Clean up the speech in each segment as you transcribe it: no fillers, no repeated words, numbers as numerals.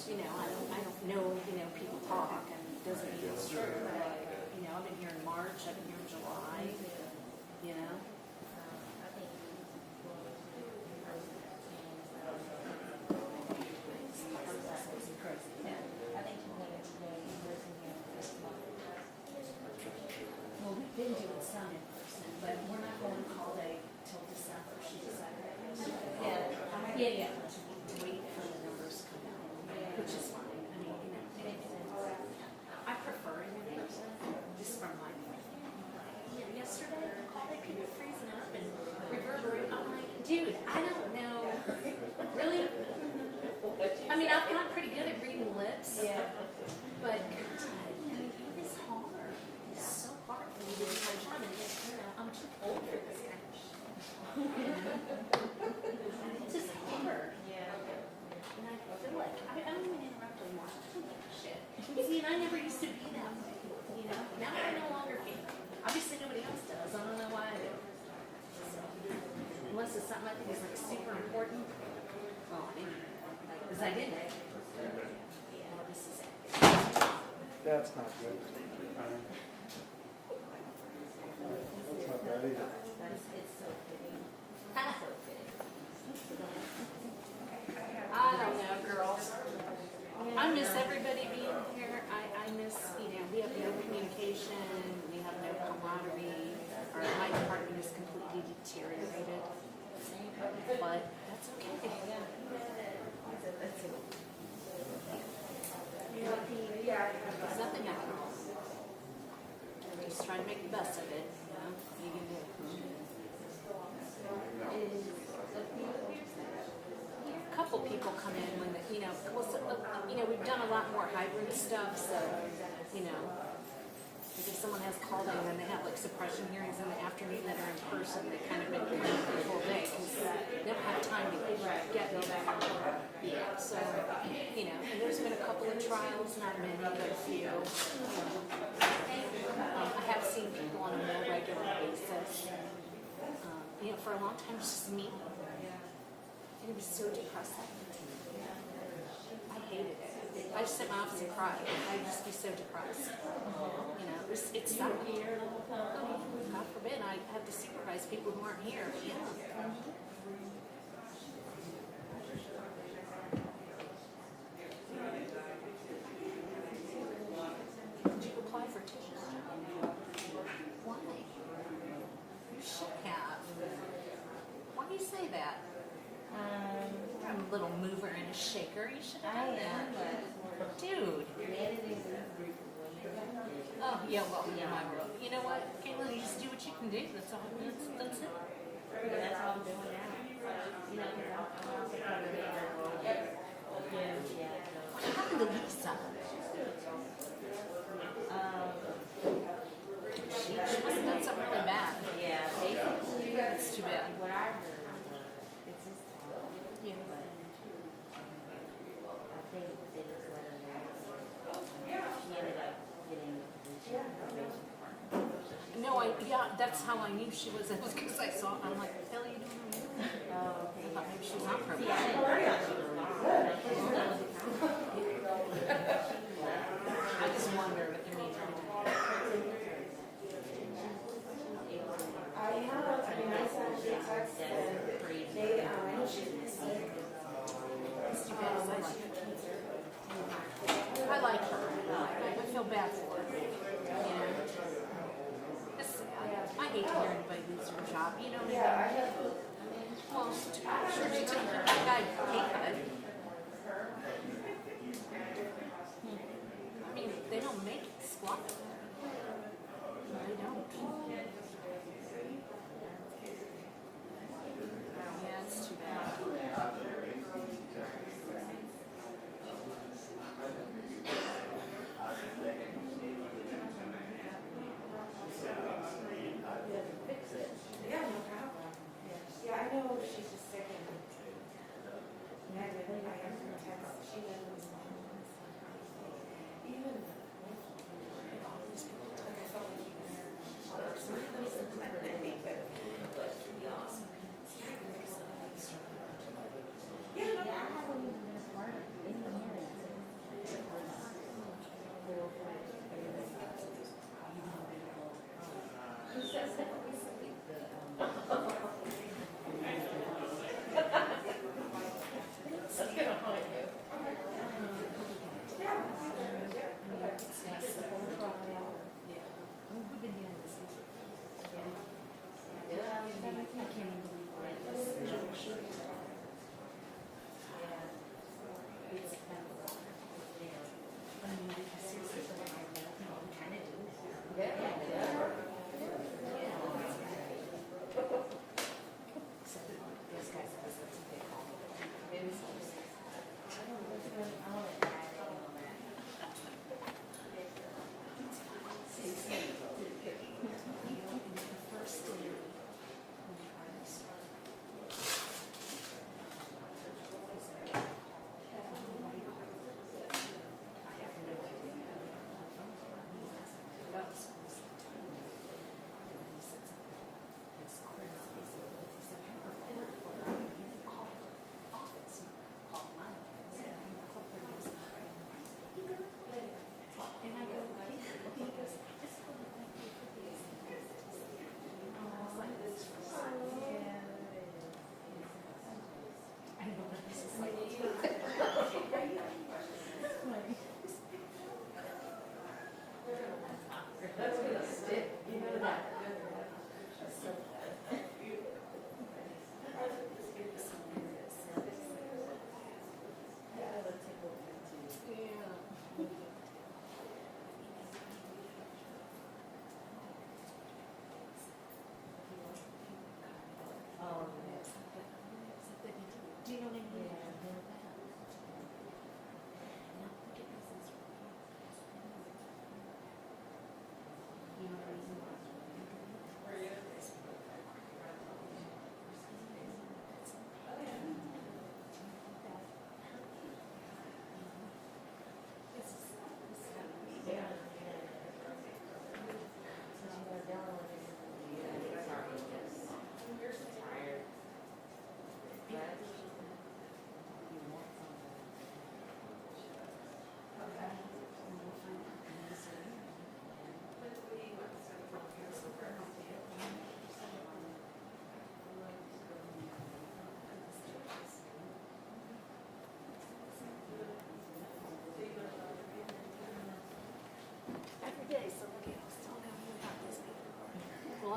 you know, I don't know, you know, people talk and it doesn't mean it's true. But, you know, I've been here in March, I've been here in July, you know. Well, we've been doing some in person, but we're not going all day till December. She decided that yesterday. Yeah. To wait for the numbers to come out, which is fine. I mean, you know, I prefer it in person, just from my point of view. Yesterday, all day people freezing up and reverberating. I'm like, dude, I don't know. Really? I mean, I'm pretty good at reading lips. Yeah. But God, I mean, it is hard. It's so hard for me to do my job, and you know, I'm too old for this kind of shit. It's just hard. Yeah. And I feel like I don't even interrupt anymore. I don't give a shit. See, and I never used to be that way. You know, now I no longer can. Obviously, nobody else does. I don't know why I do. So, unless it's something I think is like super important. Well, maybe because I didn't. Well, this is it. That's not good. That's not bad either. It's so fitting. So fitting. I don't know, girls. I miss everybody being here. I miss, you know, we have no communication. We have no camaraderie. My department is completely deteriorated. But that's okay. There's nothing happening. Just try to make the best of it. You know, you can do it. A couple people come in when you know, you know, we've done a lot more hybrid stuff. So, you know, if someone has called in and they have like suppression hearings in the afternoon that are in person, they kind of been here for the whole day because they don't have time to get me back. Yeah, so, you know, and there's been a couple of trials, not many, but a few. I have seen people on a more regular basis. You know, for a long time, it was just me. And it was so depressing. I hated it. I just sit in my office and cry. I'd just be so depressed. You know, it's not here. God forbid I have to supervise people who aren't here. Yeah. Did you apply for teachers? Why? You should have. Why do you say that? I'm a little mover and a shaker. You should have done that. Dude. Oh, yeah, well, in my world. You know what, Caitlin, you just do what you can do. That's all. That's it. That's all I'm doing now. You know, What happened to Lisa? She must have done something really bad. yeah, basically, That's too bad. what I heard, it's just, Yeah. I think they just let her know. She ended up getting the probation department. No, that's how I knew she was. It was because I saw. I'm like, what the hell are you doing here? Oh, okay. I thought maybe she was on See, probation. I didn't realize she was not. I just wonder what they mean. I have, I mean, I sent a text and they, I know she's missing. It's too bad. 'Cause I like her. I like her. I feel bad for her. You know, it's sad. I hate to hear anybody lose their job. You know what I mean? Yeah, I have, Well, sure, she took that guy pay cut. I mean, they don't make it squat. They don't. Yeah, it's too bad. yeah, no problem. Yeah, I know she's just sick and, yeah, I have her text, she doesn't respond. Even, like I felt like he was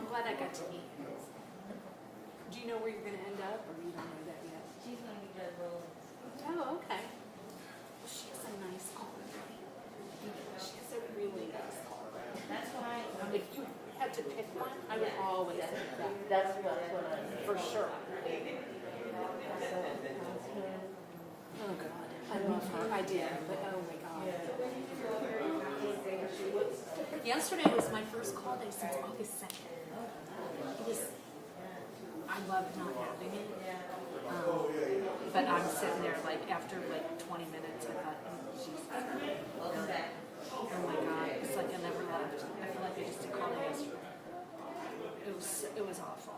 I'm glad I got to meet you. Do you know where you're gonna end up, or you don't know that yet? She's gonna be good, well, Oh, okay. Well, she has a nice car. She has a really nice car. that's why, If you had to pick one, I would always pick that. that's what I. For sure. Oh, God. I love her. I did, but oh, my God. Yesterday was my first call day since August 2nd. It was, I love not having it. But I'm sitting there, like, after, like, 20 minutes, I thought, oh, Jesus. Oh, my God. It's like I never left. I feel like I just did call day yesterday. It was awful.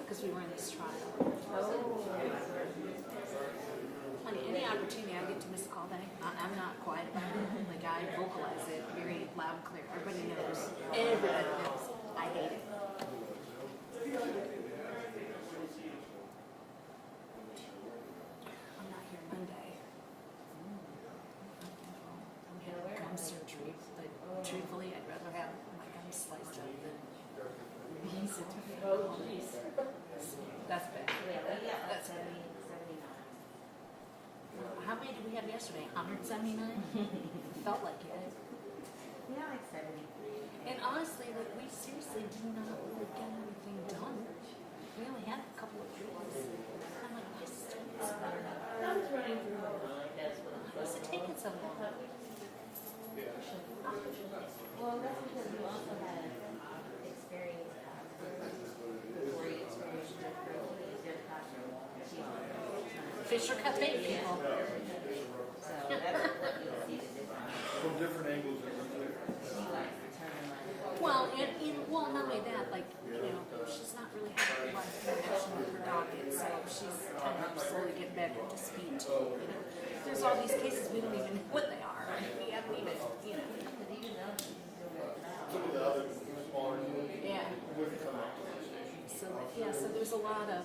Because we were in this trial. Honey, any opportunity I get to miss a call day, I'm not quiet about it. Like, I vocalize it very loud and clear. Everybody knows. Everybody knows. I hate it. I'm not here Monday. I'm having gum surgery, but truthfully, I'd rather have my gums sliced up than That's bad. That's bad. How many did we have yesterday? 179? Felt like it. Yeah, like 73. And honestly, like, we seriously did not really get anything done. We only had a couple of trees. I'm like, why is it taking so long? Why is it taking so long? Well, that's because you also had experience before you experienced your Fisher cut bait people. So that's what you see the difference. From different angles. She likes to turn the money. Well, well, not only that, like, she's not really having a lot of interaction with her docket, so she's kind of slowly getting back up to speed too, There's all these cases, we don't even know what they are. We haven't even, Some of the other smaller. Yeah. So there's a lot of,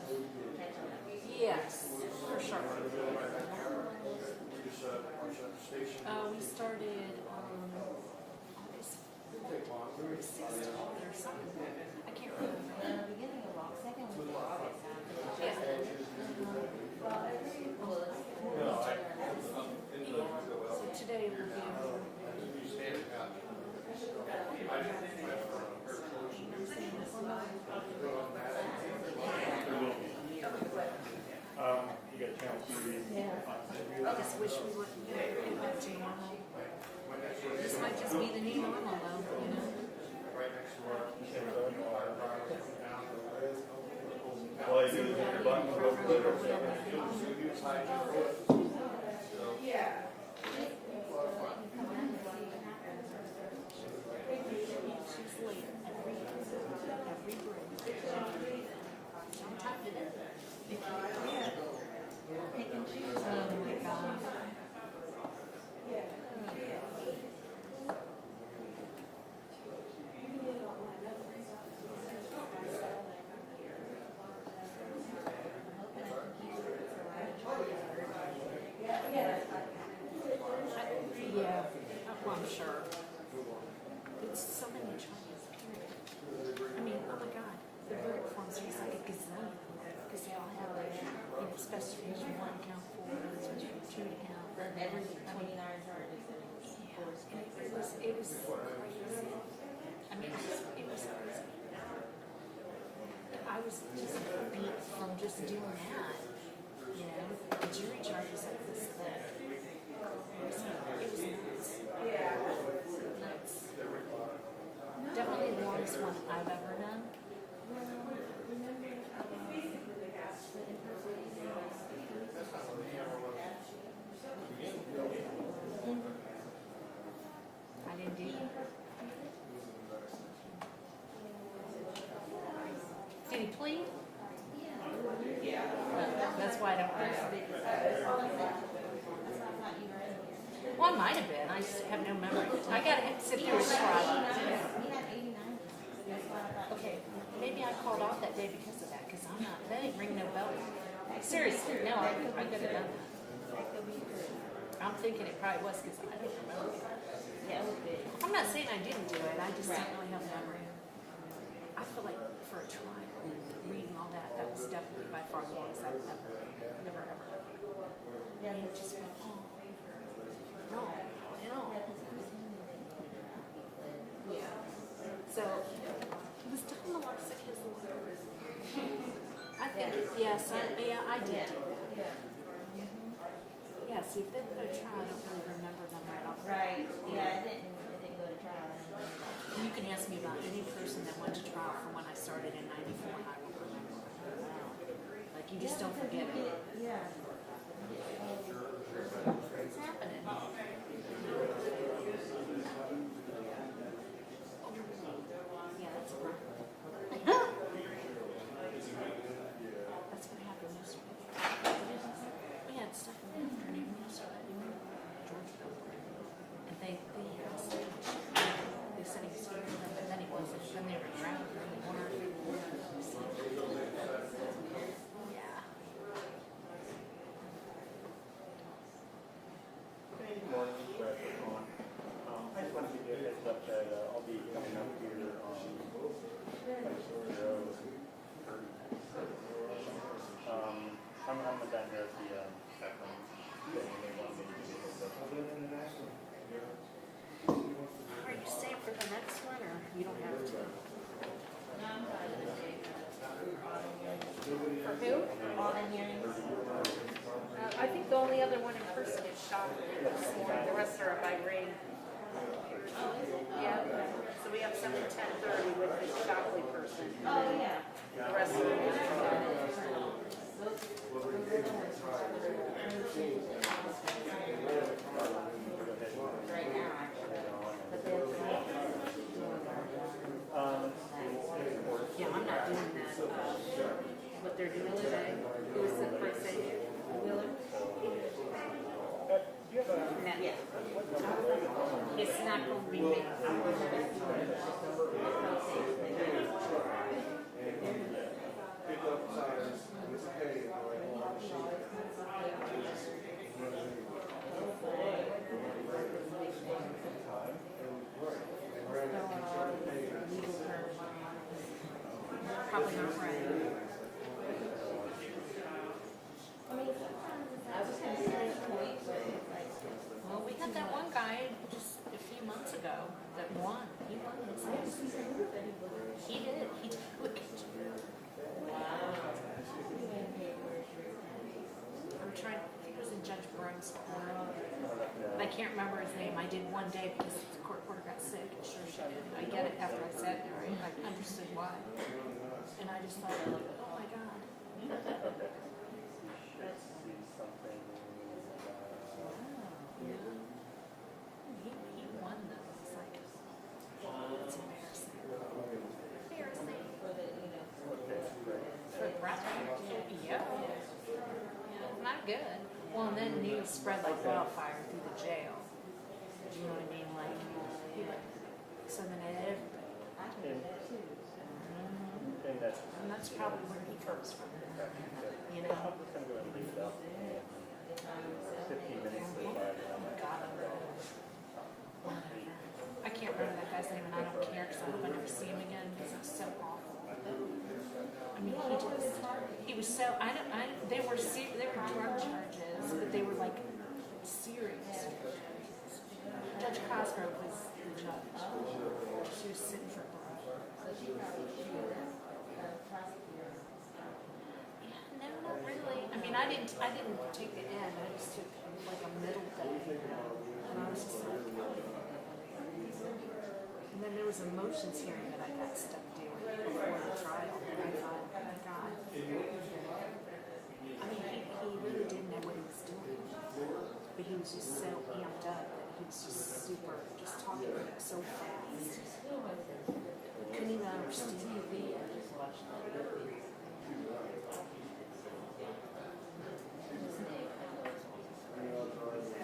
yes, for sure. We started August 16th or something. I can't remember. Beginning of August, second week of August. Yeah. So today will be. You got channel 3. I just wish we wouldn't get back to normal. This might just be the new normal, though, All you do is hit your button, go for it. Yeah. She's late every break. I'm tired of it. Pick and choose. Oh my God. Yeah, well, I'm sure. It's so many charges. I mean, oh my God, the verdict forms are just like a gazillion because they all have like, specification 1 count 4, specification 2 count. Every 29 charges. Yeah, it was crazy. I mean, it was crazy. I was just beat from just doing that. The jury charges like this thick. It was nuts. Nuts. Definitely the longest one I've ever done. I didn't do it. Did he plead? That's why I don't know. Well, I might have been. I just have no memory. I gotta sit through a trial. Okay, maybe I called off that day because of that, because I'm not, that didn't ring no bell. Seriously, no, I could have done that. I'm thinking it probably was because I don't remember. Yeah, it was big. I'm not saying I didn't do it, I just don't really have memory. I feel like for a trial, reading all that, that was definitely by far the longest I've never ever. Yeah, And it that's just just. went, no. Yeah. So, it was definitely a lot of sick his I think, yes, I did. Yeah, see, if they put a trial, I don't really remember them right off. Right, yeah, it didn't go to trial. You can ask me about any person that went to trial from when I started in '94 and I will remember. Like, you just don't forget it. Yeah. It's happening. Yeah, that's a problem. That's what happened yesterday. We had stuff in the afternoon yesterday. Georgeville. And they asked him. They said he was here, and then he wasn't. Then they were around and they weren't. Yeah. Good morning, Brad. I just wanted to give you a heads up that I'll be coming up here on I'm down here at the Akron thing, and they want me to do this. Are you staying for the next one, or you don't have to? For who? All the hearings. I think the only other one in person is Shockley this morning. The rest are by ring. Yeah. So we have 7 to 10:30 with the Shockley person. Oh, yeah. The rest of them. Right now, actually. But then. Yeah, I'm not doing that. What they're doing today. Who is the person? Willard? No. Yeah. It's not going to be me. Probably not right. I mean, sometimes I was going to say point, but it's like. Well, we had that one guy just a few months ago that won. He won his case. He did. He did. I'm trying. He was in Judge Brown's corner. I can't remember his name. I did one day because the court reporter got sick. I'm sure she did. I get it after I sat there. I understood why. And I just thought, oh my God. He won though. It's like, it's embarrassing. Embarrassing. For the rest of it, yeah. Not good. Well, and then news spread like wildfire through the jail. Do you know what I mean? Like, so then everybody. And that's probably where he comes from. You know? I'm just gonna go and leave it up. 15 minutes to 5. God, I can't remember that guy's name, and I don't care because I hope I never see him again because it's so awful. I mean, he was so. They were drug charges, but they were like serious. Judge Cosgrove was the judge. She was sitting for parole. So she probably should prosecutor. Yeah, no, not really. I mean, I didn't take the end. I just took like a middle thing, and I was just like, and then there was a motions hearing that I got stuck doing before the trial. And I thought, oh my God. I mean, he really didn't know what he was doing, but he was just so amped up that he was just super, just talking so fast. Couldn't even understand me. What was it?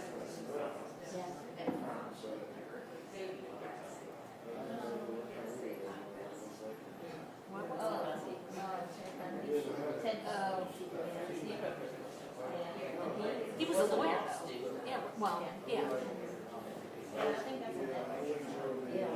He was a lawyer though. Yeah, well, yeah. I think that's a yeah.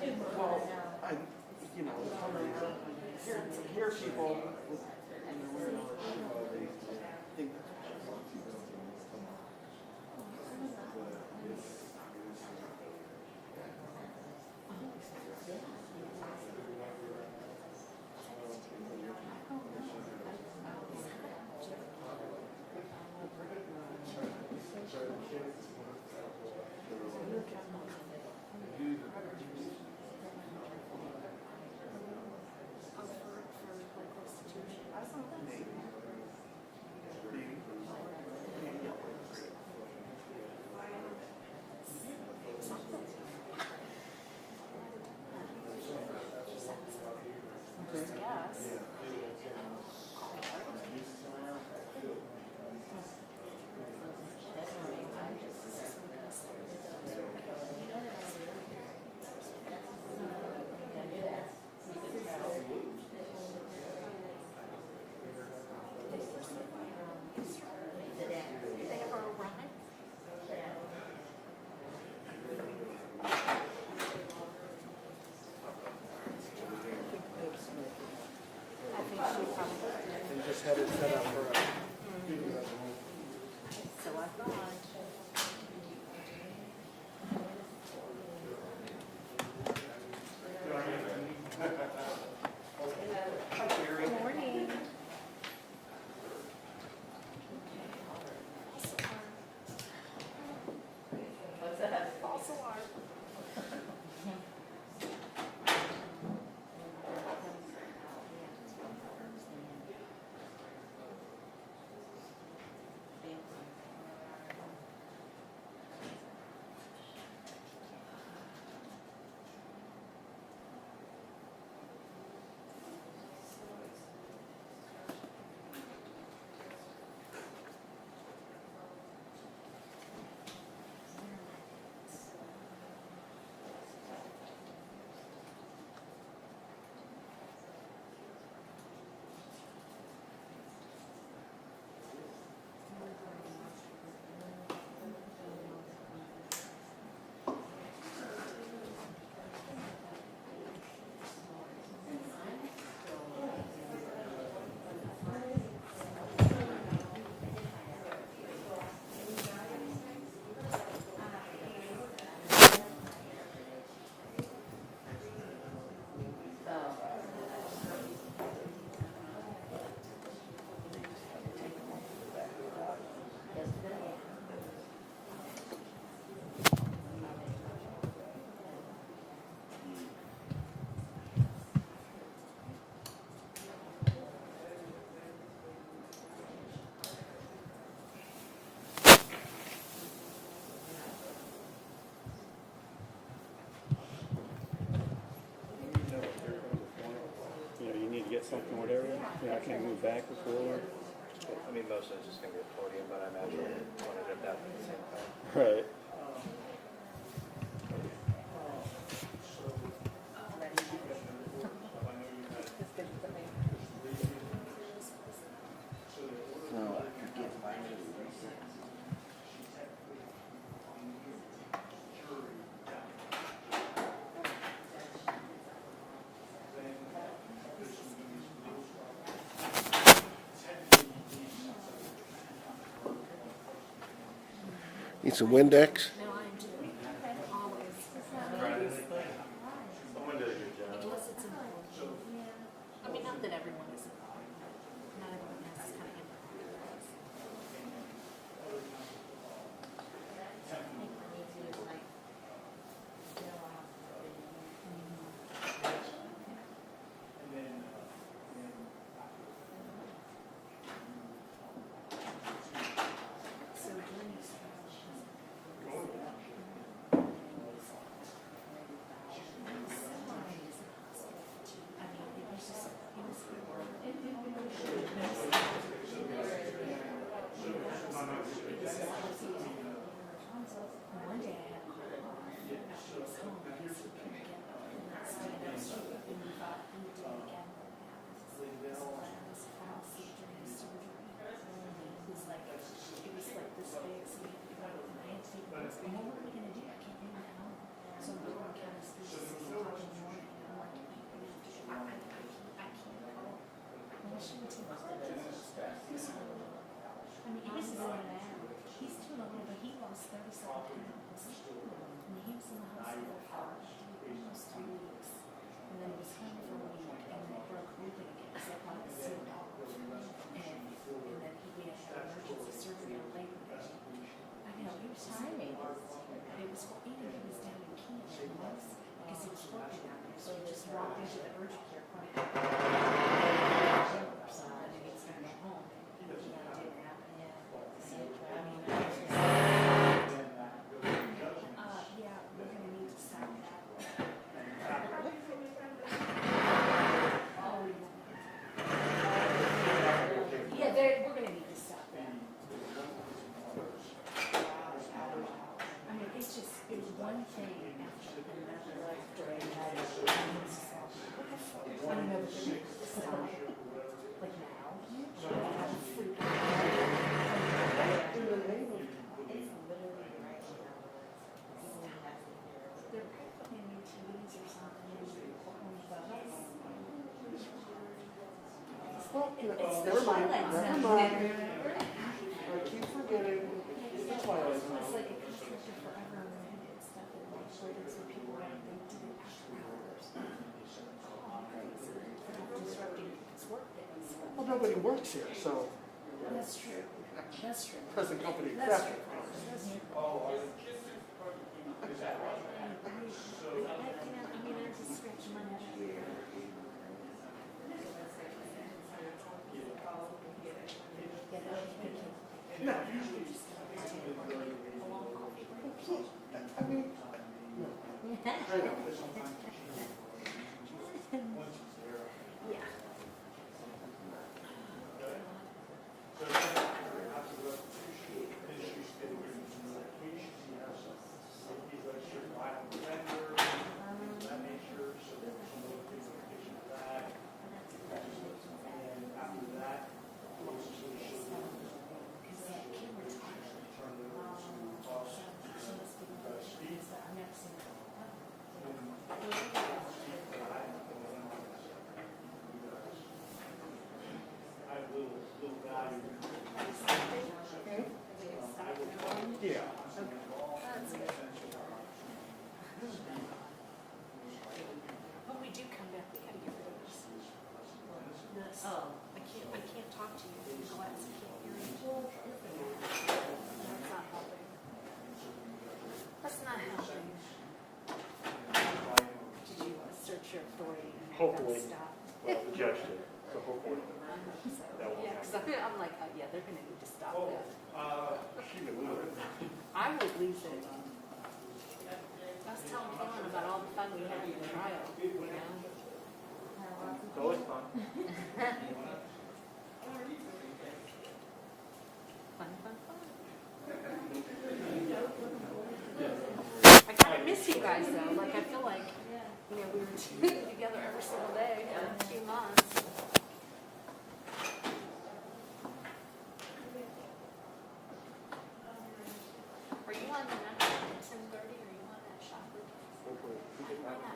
Well, I, you know, hear people and they're weird, you know, they think they just had it set up for a So I thought. Good morning. What's that? False alarm. You know, you need to get something, whatever. You know, I can't move back or forward. I mean, most of it's just going to be a podium, but I imagine we'll want to do that at the same time. Right. Need some Windex? No, I do. Always. Someone did a good job. Unless it's important. I mean, not that everyone is. Not everyone has this kind of empathy. So doing this. much working out there, so you just walk into the urgent care clinic. Or something, and it's gonna go home. You know, it didn't happen. I mean, yeah, we're gonna need to stop that. Yeah, we're gonna need to stop that. I mean, it's one thing after another after another. I don't know, but they need to stop. Like now, have a freak out. In the name of They're probably putting in new TVs or something in the courtroom, but well, it's the never mind. Twilight Never Zone. mind. Remember? I keep forgetting. It's the Twilight It was Zone. like a constrictor forever and they did stuff and like shredded some people and they did it after hours. Disrupting people's work days. Well, nobody works here, so That's true. That's true. present company That's except. true. That's true. I mean, I just scratch my head every year. No. I mean, I know. Yeah. Yeah. When we do come back, we gotta get rid of this. This. Oh. I can't talk to you through glass. I can't hear you. That's not helping. That's not helping. Did you assert your authority and have Hopefully. that stop? Well, the judge did, so hopefully. So, That will yeah, 'cause I'm like, oh, yeah, they're gonna need to stop that. She would lose it. I would lose it. I was telling Kellen about all the fun we had in the trial, you know? It's always fun. Fun, fun, fun. I kind of miss you guys though. Like I feel like, you know, we were together every single day for a few months. Are you on the next one at 10:30? Or are you on that shopper? Hopefully. Why not?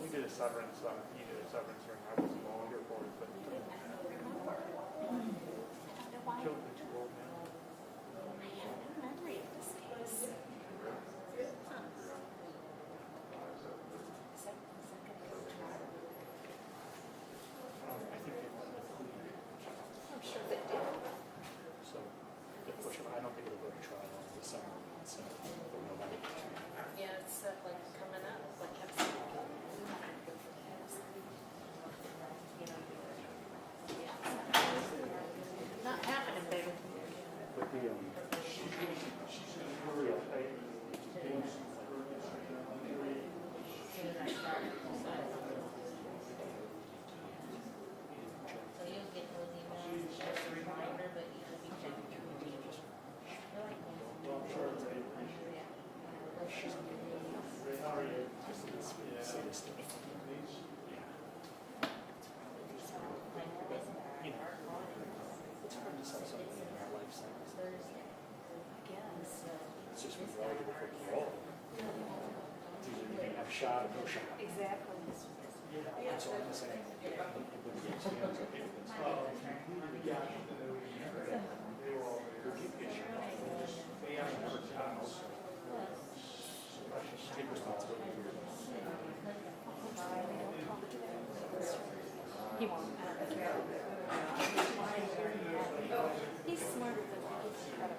We did a severance, he did a severance hearing, I was volunteer for it, but I don't remember. I don't know why. killed the 2 old men. I have no memory of this case. Huh. Is that gonna go to trial? I think they went with I'm sure they did. so if push it, I don't think it'll go to trial in the summer, so we'll know about it. Yeah, it's like coming up, like that's. Not happening, baby. But the, So you'll get those emails, just a reminder, but you should be checking your emails. it's hard to sell something in our life sentence. It's just when you're eligible for parole. It's either you can have shot or no shot. Exactly. That's all I'm saying. Take responsibility for your life. He won't. He's smarter than me. He's incredible.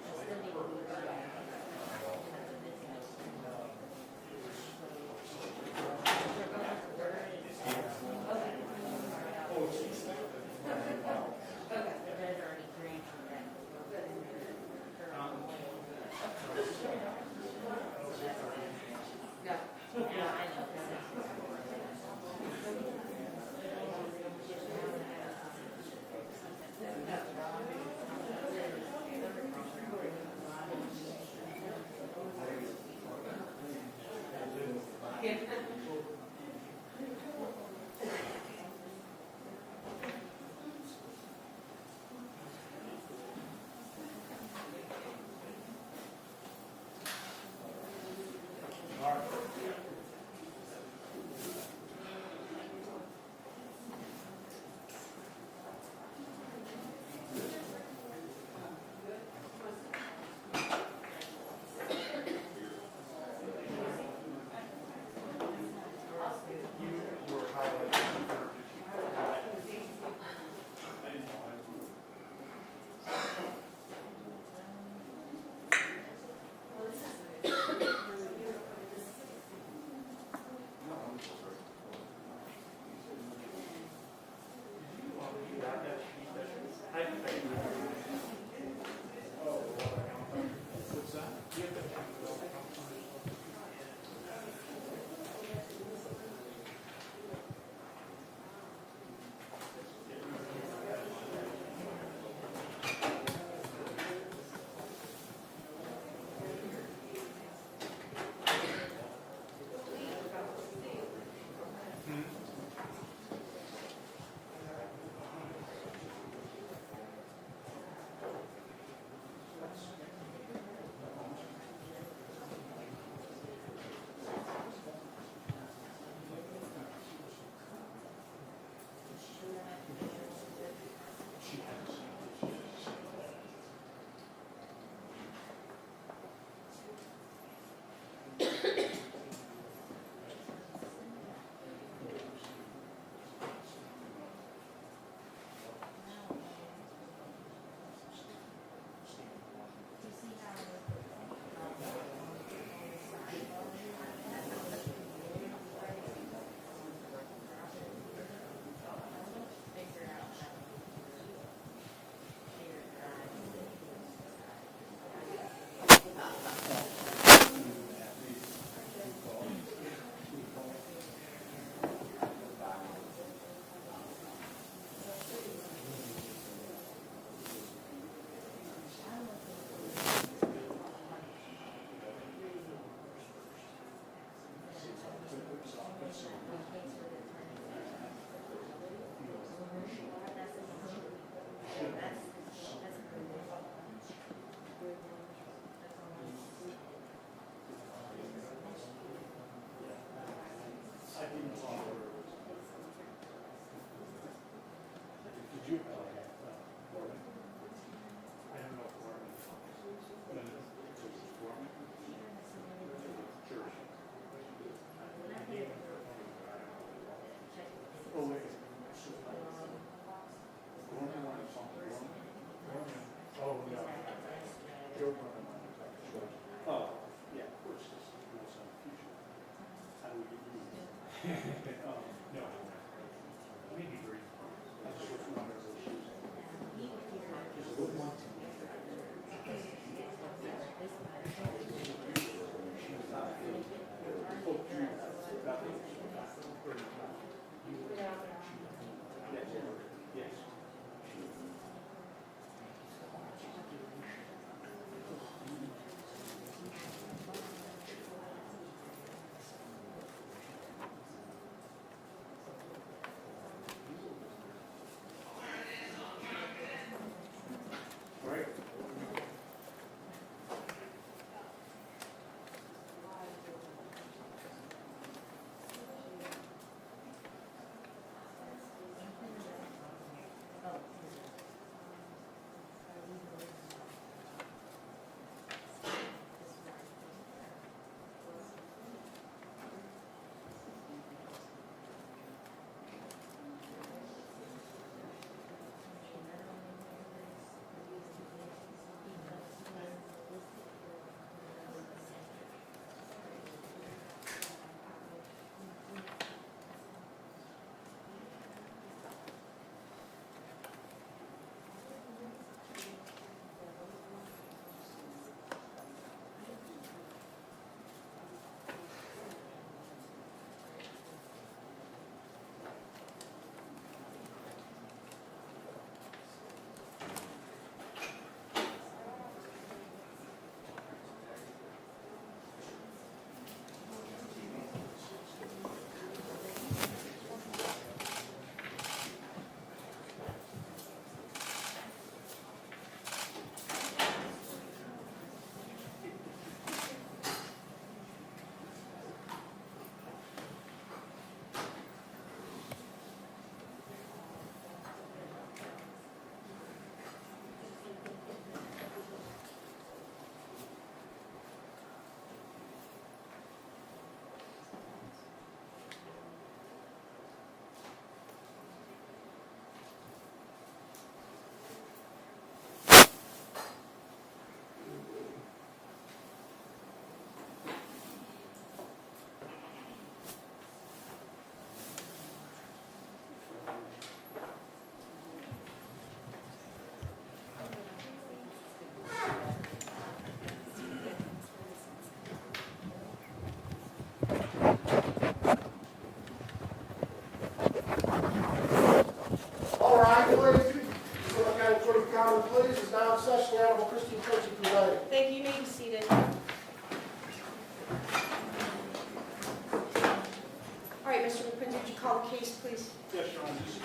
call the case, please? Yes, Your Honor, this is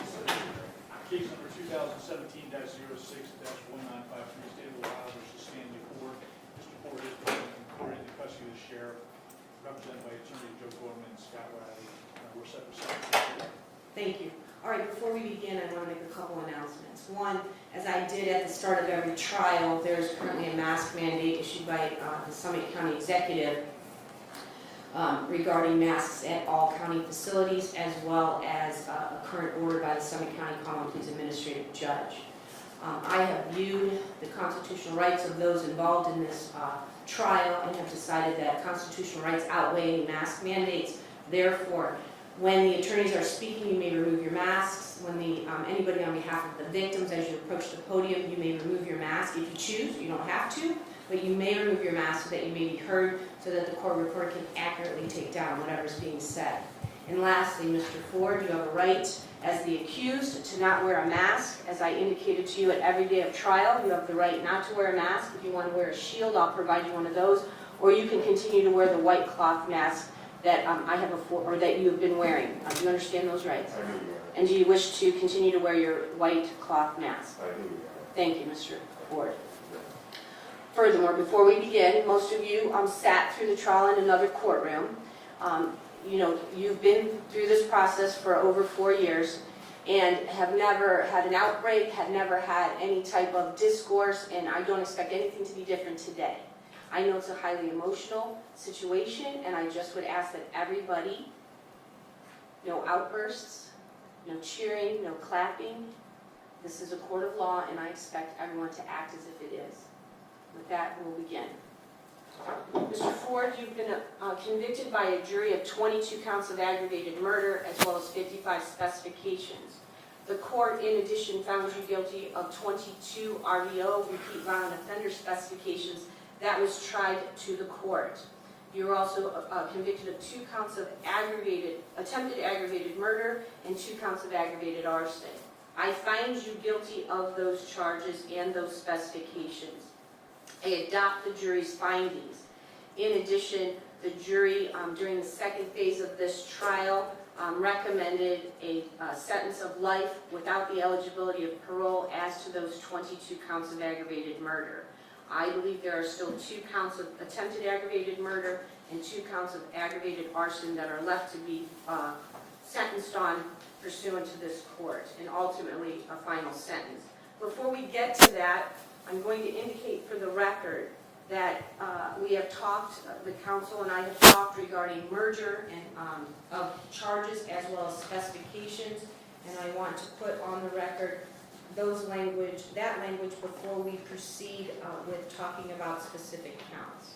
case number 2017-06-1953, State of Ohio versus Stanley Ford. Mr. Ford is present in court in the custody of the sheriff, represented by Attorney Joe Gorman and Scott Riley. We're set for second. Thank you. All right, before we begin, I want to make a couple announcements. One, as I did at the start of every trial, there is currently a mask mandate issued by the Summit County Executive regarding masks at all county facilities, as well as a current order by the Summit County Common Pleas Administrative Judge. I have viewed the constitutional rights of those involved in this trial and have decided that constitutional rights outweigh any mask mandates. Therefore, when the attorneys are speaking, you may remove your masks. When anybody on behalf of the victims, as you approach the podium, you may remove your mask if you choose. You don't have to, but you may remove your mask so that you may be heard, so that the court reporter can accurately take down whatever is being said. And lastly, Mr. Ford, you have a right, as the accused, to not wear a mask. As I indicated to you at every day of trial, you have the right not to wear a mask. If you want to wear a shield, I'll provide you one of those, or you can continue to wear the white cloth mask that I have or that you have been wearing. Do you understand those rights? I do. And do you wish to continue to wear your white cloth mask? I do. Thank you, Mr. Ford. Furthermore, before we begin, most of you sat through the trial in another courtroom. You know, you've been through this process for over 4 years and have never had an outbreak, have never had any type of discourse, and I don't expect anything to be different today. I know it's a highly emotional situation, and I just would ask that everybody, no outbursts, no cheering, no clapping. This is a court of law, and I expect everyone to act as if it is. With that, we'll begin. Mr. Ford, you've been convicted by a jury of 22 counts of aggravated murder, as well as 55 specifications. The court, in addition, found you guilty of 22 RVO, repeat violent offender specifications, that was tried to the court. You were also convicted of 2 counts of attempted aggravated murder and 2 counts of aggravated arson. I find you guilty of those charges and those specifications. I adopt the jury's findings. In addition, the jury, during the second phase of this trial, recommended a sentence of life without the eligibility of parole as to those 22 counts of aggravated murder. I believe there are still 2 counts of attempted aggravated murder and 2 counts of aggravated arson that are left to be sentenced on pursuant to this court, and ultimately a final sentence. Before we get to that, I'm going to indicate for the record that we have talked, the counsel and I have talked regarding merger and of charges as well as specifications, and I want to put on the record that language before we proceed with talking about specific counts.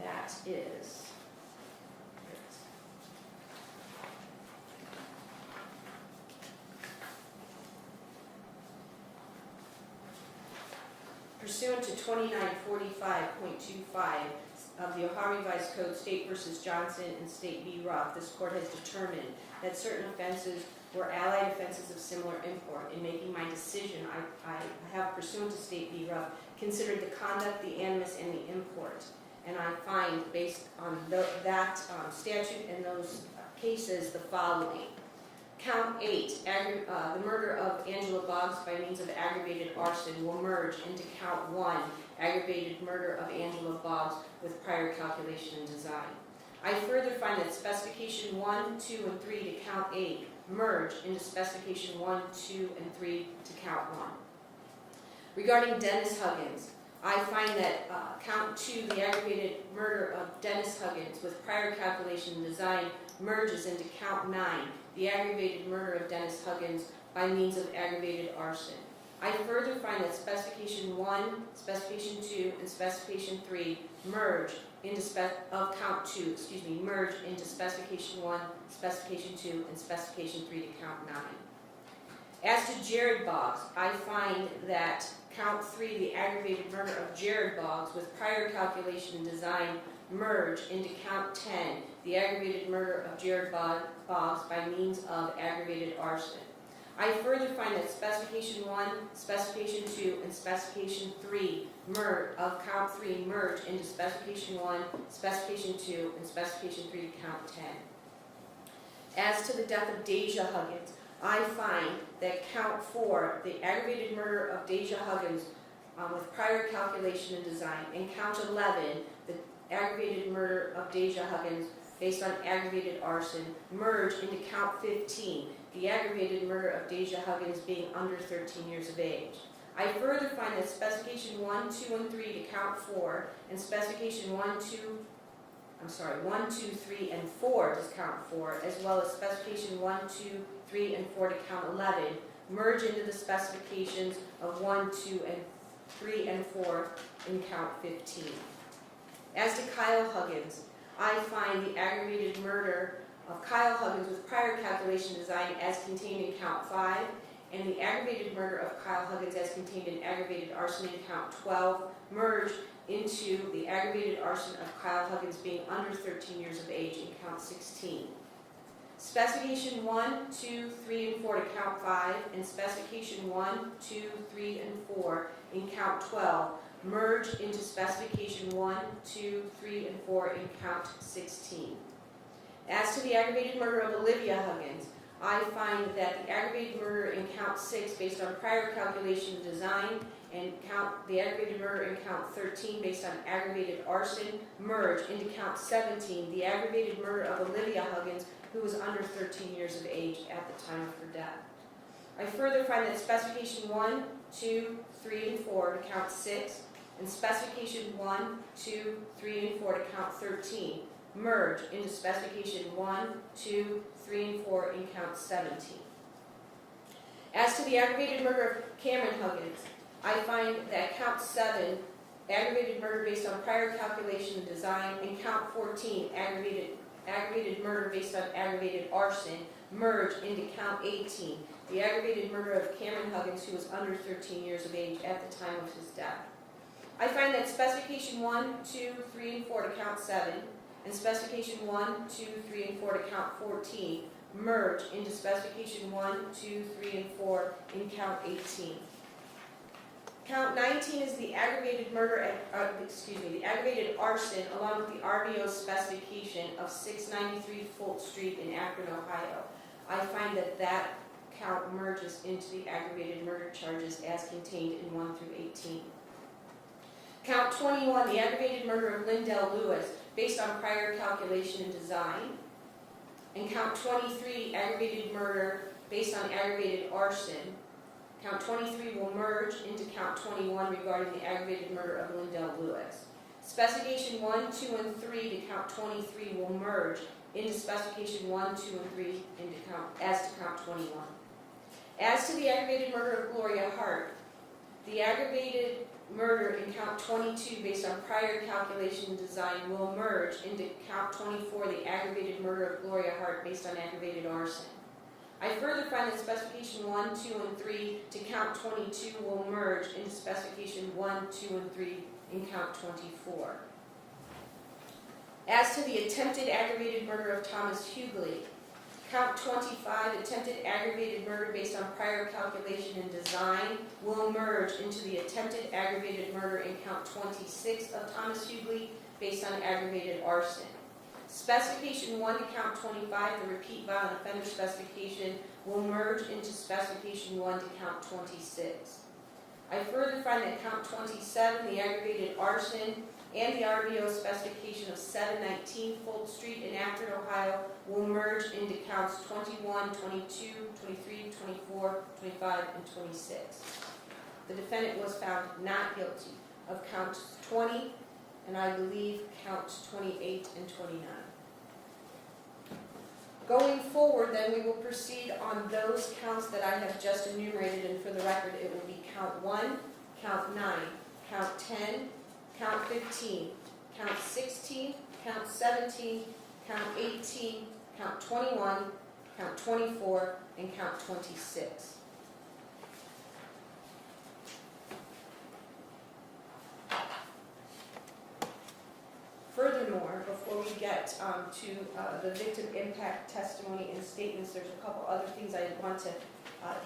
That is, pursuant to 2945.25 of the Ohio Revised Code, State v. Johnson and State v. Ruff, this court has determined that certain offenses were allied offenses of similar import. In making my decision, I have, pursuant to State v. Ruff, considered the conduct, the animus, and the import. And I find, based on that statute and those cases, the following. Count 8, the murder of Angela Boggs by means of aggravated arson will merge into count 1, aggravated murder of Angela Boggs with prior calculation and design. I further find that specification 1, 2, and 3 to count 8 merge into specification 1, 2, and 3 to count 1. Regarding Dennis Huggins, I find that count 2, the aggravated murder of Dennis Huggins with prior calculation and design, merges into count 9, the aggravated murder of Dennis Huggins by means of aggravated arson. I further find that specification 1, specification 2, and specification 3 merge into count 2, merge into specification 1, specification 2, and specification 3 to count 9. As to Jared Boggs, I find that count 3, the aggravated murder of Jared Boggs with prior calculation and design, merge into count 10, the aggravated murder of Jared Boggs by means of aggravated arson. I further find that specification 1, specification 2, and specification 3 of count 3 merge into specification 1, specification 2, and specification 3 to count 10. As to the death of Deja Huggins, I find that count 4, the aggravated murder of Deja Huggins with prior calculation and design, and count 11, the aggravated murder of Deja Huggins based on aggravated arson, merge into count 15, the aggravated murder of Deja Huggins being under 13 years of age. I further find that specification 1, 2, and 3 to count 4, and specification 1, 2, 3, and 4 to count 4, as well as specification 1, 2, 3, and 4 to count 11, merge into the specifications of 1, 2, and 3, and 4 in count 15. As to Kyle Huggins, I find the aggravated murder of Kyle Huggins with prior calculation design as contained in count 5, and the aggravated murder of Kyle Huggins as contained in aggravated arson in count 12, merge into the aggravated arson of Kyle Huggins being under 13 years of age in count 16. Specification 1, 2, 3, and 4 to count 5, and specification 1, 2, 3, and 4 in count 12, merge into specification 1, 2, 3, and 4 in count 16. As to the aggravated murder of Olivia Huggins, I find that the aggravated murder in count 6 based on prior calculation and design, and the aggravated murder in count 13 based on aggravated arson, merge into count 17, the aggravated murder of Olivia Huggins, who was under 13 years of age at the time of her death. I further find that specification 1, 2, 3, and 4 to count 6, and specification 1, 2, 3, and 4 to count 13, merge into specification 1, 2, 3, and 4 in count 17. As to the aggravated murder of Cameron Huggins, I find that count 7, aggravated murder based on prior calculation and design, and count 14, aggravated murder based on aggravated arson, merge into count 18, the aggravated murder of Cameron Huggins, who was under 13 years of age at the time of his death. I find that specification 1, 2, 3, and 4 to count 7, and specification 1, 2, 3, and 4 to count 14, merge into specification 1, 2, 3, and 4 in count 18. Count 19 is the aggravated murder, the aggravated arson along with the RBO specification of 693 Fulton Street in Akron, Ohio. I find that count merges into the aggravated murder charges as contained in 1 through 18. Count 21, the aggravated murder of Lindell Lewis based on prior calculation and design. And count 23, aggravated murder based on aggravated arson. Count 23 will merge into count 21 regarding the aggravated murder of Lindell Lewis. Specification 1, 2, and 3 to count 23 will merge into specification 1, 2, and 3 as to count 21. As to the aggravated murder of Gloria Hart, the aggravated murder in count 22 based on prior calculation and design will merge into count 24, the aggravated murder of Gloria Hart based on aggravated arson. I further find that specification 1, 2, and 3 to count 22 will merge into specification 1, 2, and 3 in count 24. As to the attempted aggravated murder of Thomas Hughley, count 25, attempted aggravated murder based on prior calculation and design will merge into the attempted aggravated murder in count 26 of Thomas Hughley based on aggravated arson. Specification 1 to count 25, the repeat violent offender specification, will merge into specification 1 to count 26. I further find that count 27, the aggravated arson, and the RBO specification of 719 Fulton Street in Akron, Ohio, will merge into counts 21, 22, 23, 24, 25, and 26. The defendant was found not guilty of counts 20, and I believe counts 28 and 29. Going forward, then, we will proceed on those counts that I have just enumerated, and for the record, it will be count 1, count 9, count 10, count 15, count 16, count 17, count 18, count 21, count 24, and count 26. Furthermore, before we get to the victim impact testimony and statements, there's a couple other things I want to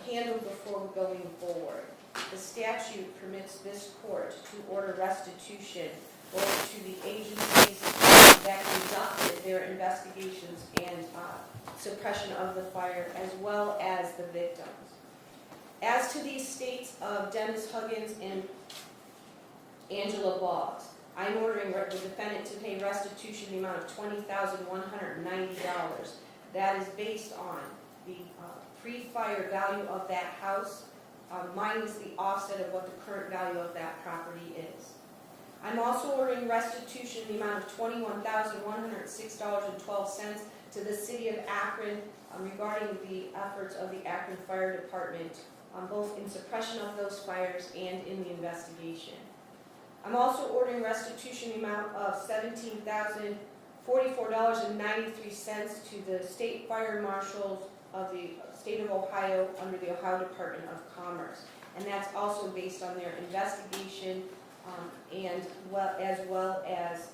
handle before going forward. The statute permits this court to order restitution over to the agencies that conducted their investigations and suppression of the fire, as well as the victims. As to the estates of Dennis Huggins and Angela Boggs, I'm ordering the defendant to pay restitution in the amount of $20,190. That is based on the pre-fire value of that house, minus the offset of what the current value of that property is. I'm also ordering restitution in the amount of $21,106.12 to the city of Akron regarding the efforts of the Akron Fire Department, both in suppression of those fires and in the investigation. I'm also ordering restitution in the amount of $17,044.93 to the state fire marshals of the state of Ohio under the Ohio Department of Commerce. And that's also based on their investigation as well as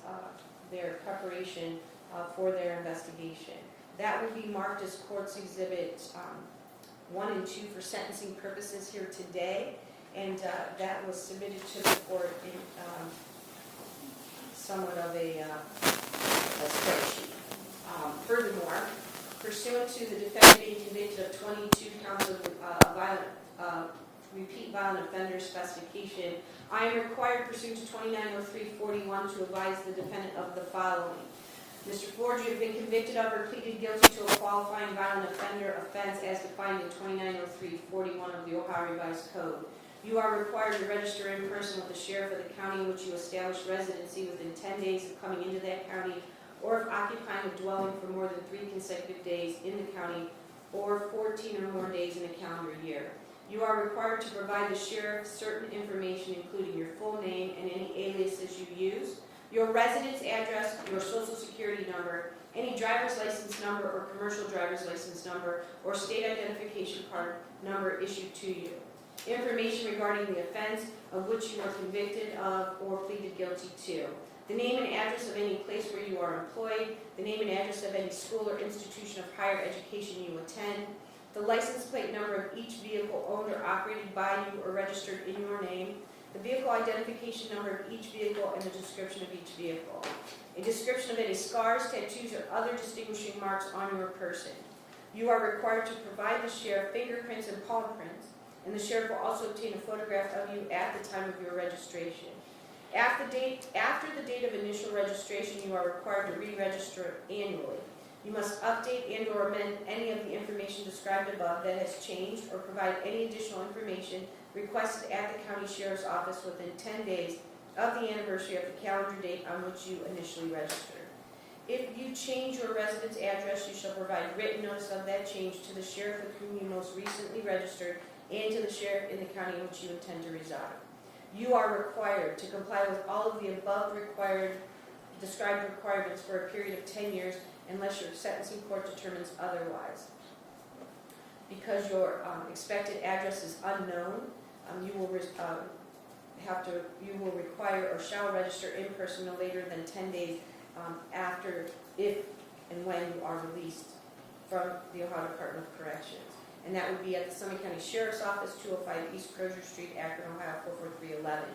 their preparation for their investigation. That would be marked as Courts Exhibit 1 and 2 for sentencing purposes here today, and that was submitted to the court in somewhat of a spreadsheet. Furthermore, pursuant to the defendant being convicted of 22 counts of repeat violent offender specification, I am required pursuant to 290341 to advise the defendant of the following. Mr. Ford, you have been convicted of or pleaded guilty to a qualifying violent offender offense as defined in 290341 of the Ohio Revised Code. You are required to register in person with the sheriff of the county in which you establish residency within 10 days of coming into that county, or of occupying a dwelling for more than 3 consecutive days in the county, or 14 or more days in a calendar year. You are required to provide the sheriff certain information, including your full name and any aliases you use, your residence address, your social security number, any driver's license number or commercial driver's license number, or state identification card number issued to you. Information regarding the offense of which you are convicted of or pleaded guilty to. The name and address of any place where you are employed, the name and address of any school or institution of higher education you attend, the license plate number of each vehicle owned or operated by you or registered in your name, the vehicle identification number of each vehicle, and the description of each vehicle. A description of any scars, tattoos, or other distinguishing marks on your person. You are required to provide the sheriff fingerprints and palm prints, and the sheriff will also obtain a photograph of you at the time of your registration. After the date of initial registration, you are required to re-register annually. You must update and or amend any of the information described above that has changed, or provide any additional information requested at the county sheriff's office within 10 days of the anniversary of the calendar date on which you initially registered. If you change your residence address, you shall provide written notice of that change to the sheriff with whom you most recently registered and to the sheriff in the county in which you intend to reside. You are required to comply with all of the above described requirements for a period of 10 years unless your sentencing court determines otherwise. Because your expected address is unknown, you will require or shall register in person no later than 10 days after, if and when you are released from the Ohio Department of Corrections. And that would be at the Summit County Sheriff's Office, 205 East Crozier Street, Akron, Ohio, 44311.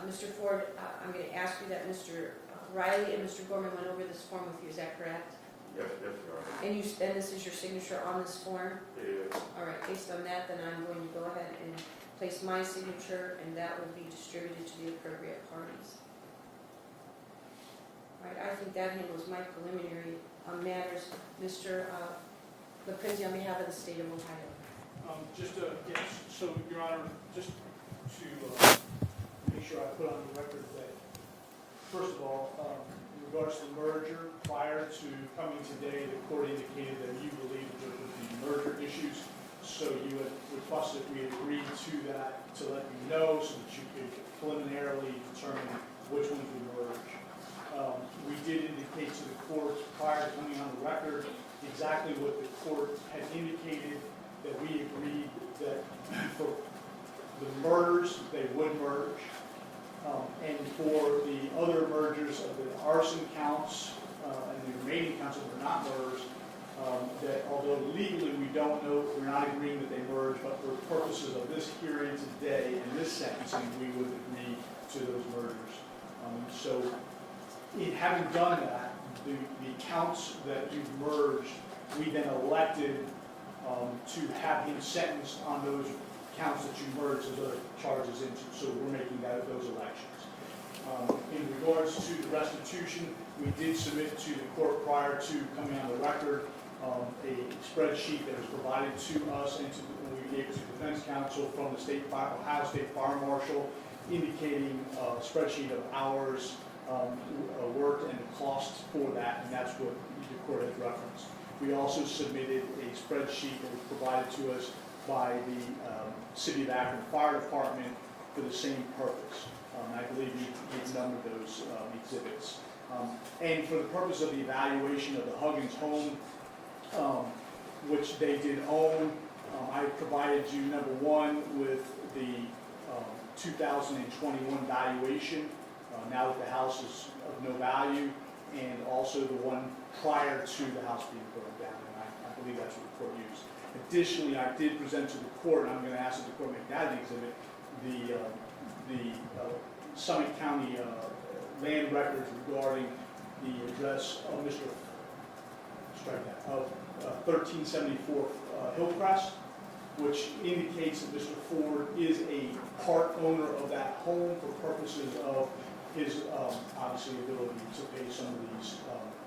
Mr. Ford, I'm going to ask you that Mr. Riley and Mr. Gorman went over this form with you. Is that correct? Yes, Your Honor. And this is your signature on this form? It is. All right, based on that, then I'm going to go ahead and place my signature, and that will be distributed to the appropriate parties. All right, I think that handles my preliminary matters. Mr. LaPrinzi, on behalf of the state of Ohio. So, Your Honor, just to make sure I put on the record that, first of all, in regards to the merger, prior to coming today, the court indicated that you believed there would be merger issues, so you had requested we agreed to that to let you know so that you could preliminarily determine which ones would merge. We did indicate to the court prior to coming on the record exactly what the court had indicated, that we agreed that for the murders, they would merge. And for the other mergers of the arson counts and the remaining counts that were not merged, that although legally we don't know, we're not agreeing that they merge, but for purposes of this hearing today and this sentencing, we would agree to those mergers. So in having done that, the counts that you've merged, we then elected to have him sentenced on those counts that you merged those other charges into. So we're making those elections. In regards to the restitution, we did submit to the court prior to coming on the record a spreadsheet that was provided to us and when we gave it to defense counsel from the Ohio State Fire Marshal, indicating a spreadsheet of hours worked and the costs for that, and that's what the court had referenced. We also submitted a spreadsheet that was provided to us by the City of Akron Fire Department for the same purpose. I believe you've numbered those exhibits. And for the purpose of the evaluation of the Huggins home, which they did own, I provided you, number one, with the 2021 valuation, now that the house is of no value, and also the one prior to the house being burned down, and I believe that's what the court used. Additionally, I did present to the court, and I'm going to ask that the court make that an exhibit, the Summit County land records regarding the address of Mr. Strike that, of 1374 Hillcrest, which indicates that Mr. Ford is a part owner of that home for purposes of his obviously ability to pay some of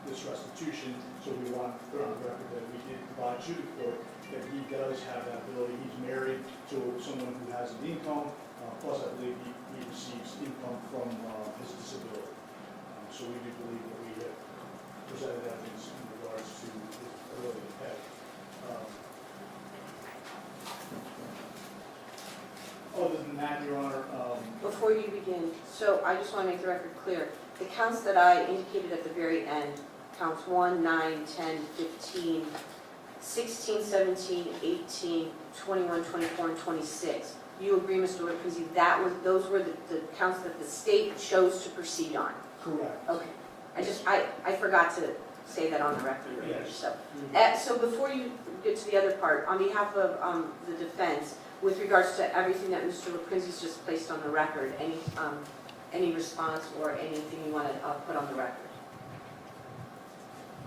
this restitution. So we want to put on the record that we did provide to the court that he does have that ability. He's married to someone who has an income, plus I believe he receives income from his disability. So we do believe that we have presented evidence in regards to his ability to pay. Other than that, Your Honor, Before you begin, so I just want to make the record clear. The counts that I indicated at the very end, counts 1, 9, 10, 15, 16, 17, 18, 21, 24, and 26. You agree, Mr. Lipinski, those were the counts that the state chose to proceed on? correct. Okay. I forgot to say that on the record earlier. Yes. So before you get to the other part, on behalf of the defense, with regards to everything that Mr. Lipinski's just placed on the record, any response or anything you want to put on the record?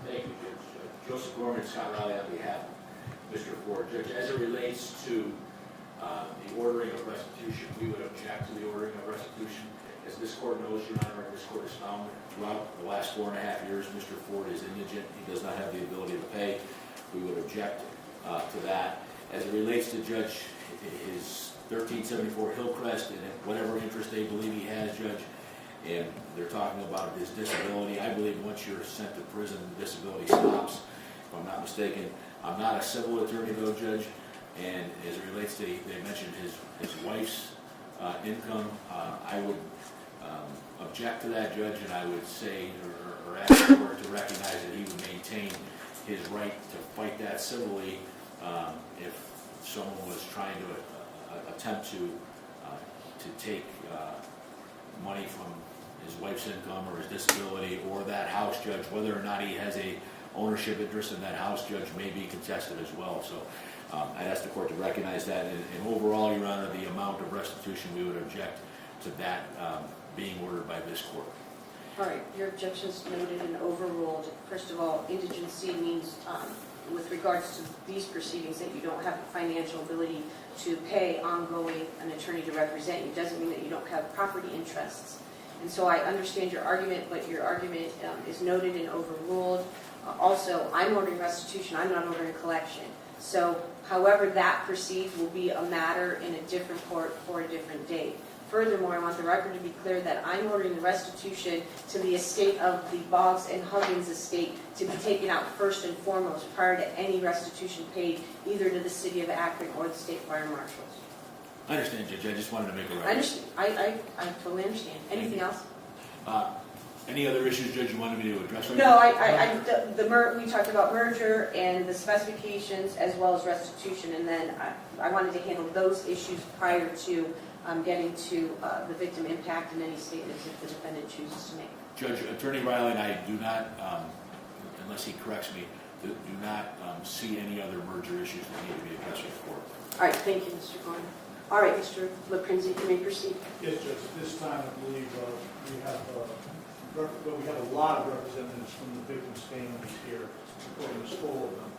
Thank you, Judge. Joseph Gorman, Scott Riley, on behalf of Mr. Ford. Judge, as it relates to the ordering of restitution, we would object to the ordering of restitution. As this court knows, Your Honor, and this court has found throughout the last 4.5 years, Mr. Ford is indigent. He does not have the ability to pay. We would object to that. As it relates to Judge, his 1374 Hillcrest and whatever interest they believe he has, Judge, and they're talking about his disability. I believe once you're sent to prison, the disability stops, if I'm not mistaken. I'm not a civil attorney, though, Judge, and as it relates to, they mentioned his wife's income, I would object to that, Judge, and I would say, or ask the court to recognize that he would maintain his right to fight that civilly if someone was trying to attempt to take money from his wife's income or his disability or that house, Judge. Whether or not he has a ownership interest in that house, Judge, may be contested as well. So I'd ask the court to recognize that. And overall, Your Honor, the amount of restitution, we would object to that being ordered by this court. All right, your objections noted and overruled. First of all, indigency means, with regards to these proceedings, that you don't have the financial ability to pay ongoing an attorney to represent you. Doesn't mean that you don't have property interests. And so I understand your argument, but your argument is noted and overruled. Also, I'm ordering restitution. I'm not ordering collection. So however that proceeds will be a matter in a different court for a different date. Furthermore, I want the record to be clear that I'm ordering the restitution to the estate of the Boggs and Huggins estate to be taken out first and foremost prior to any restitution paid either to the city of Akron or the state fire marshals. I understand, Judge. I just wanted to make a record. I understand. I totally understand. Anything else? Any other issues, Judge, you wanted me to address? Right No, now? we talked about merger and the specifications as well as restitution, and then I wanted to handle those issues prior to getting to the victim impact and any statements that the defendant chooses to make. Judge, Attorney Riley and I do not, unless he corrects me, do not see any other merger issues that need to be addressed with the court. All right, thank you, Mr. Gordon. All right, Mr. Lipinski, you may proceed. Yes, Judge. At this time, I believe we have but we have a lot of representatives from the victims' families here. The court is full of them.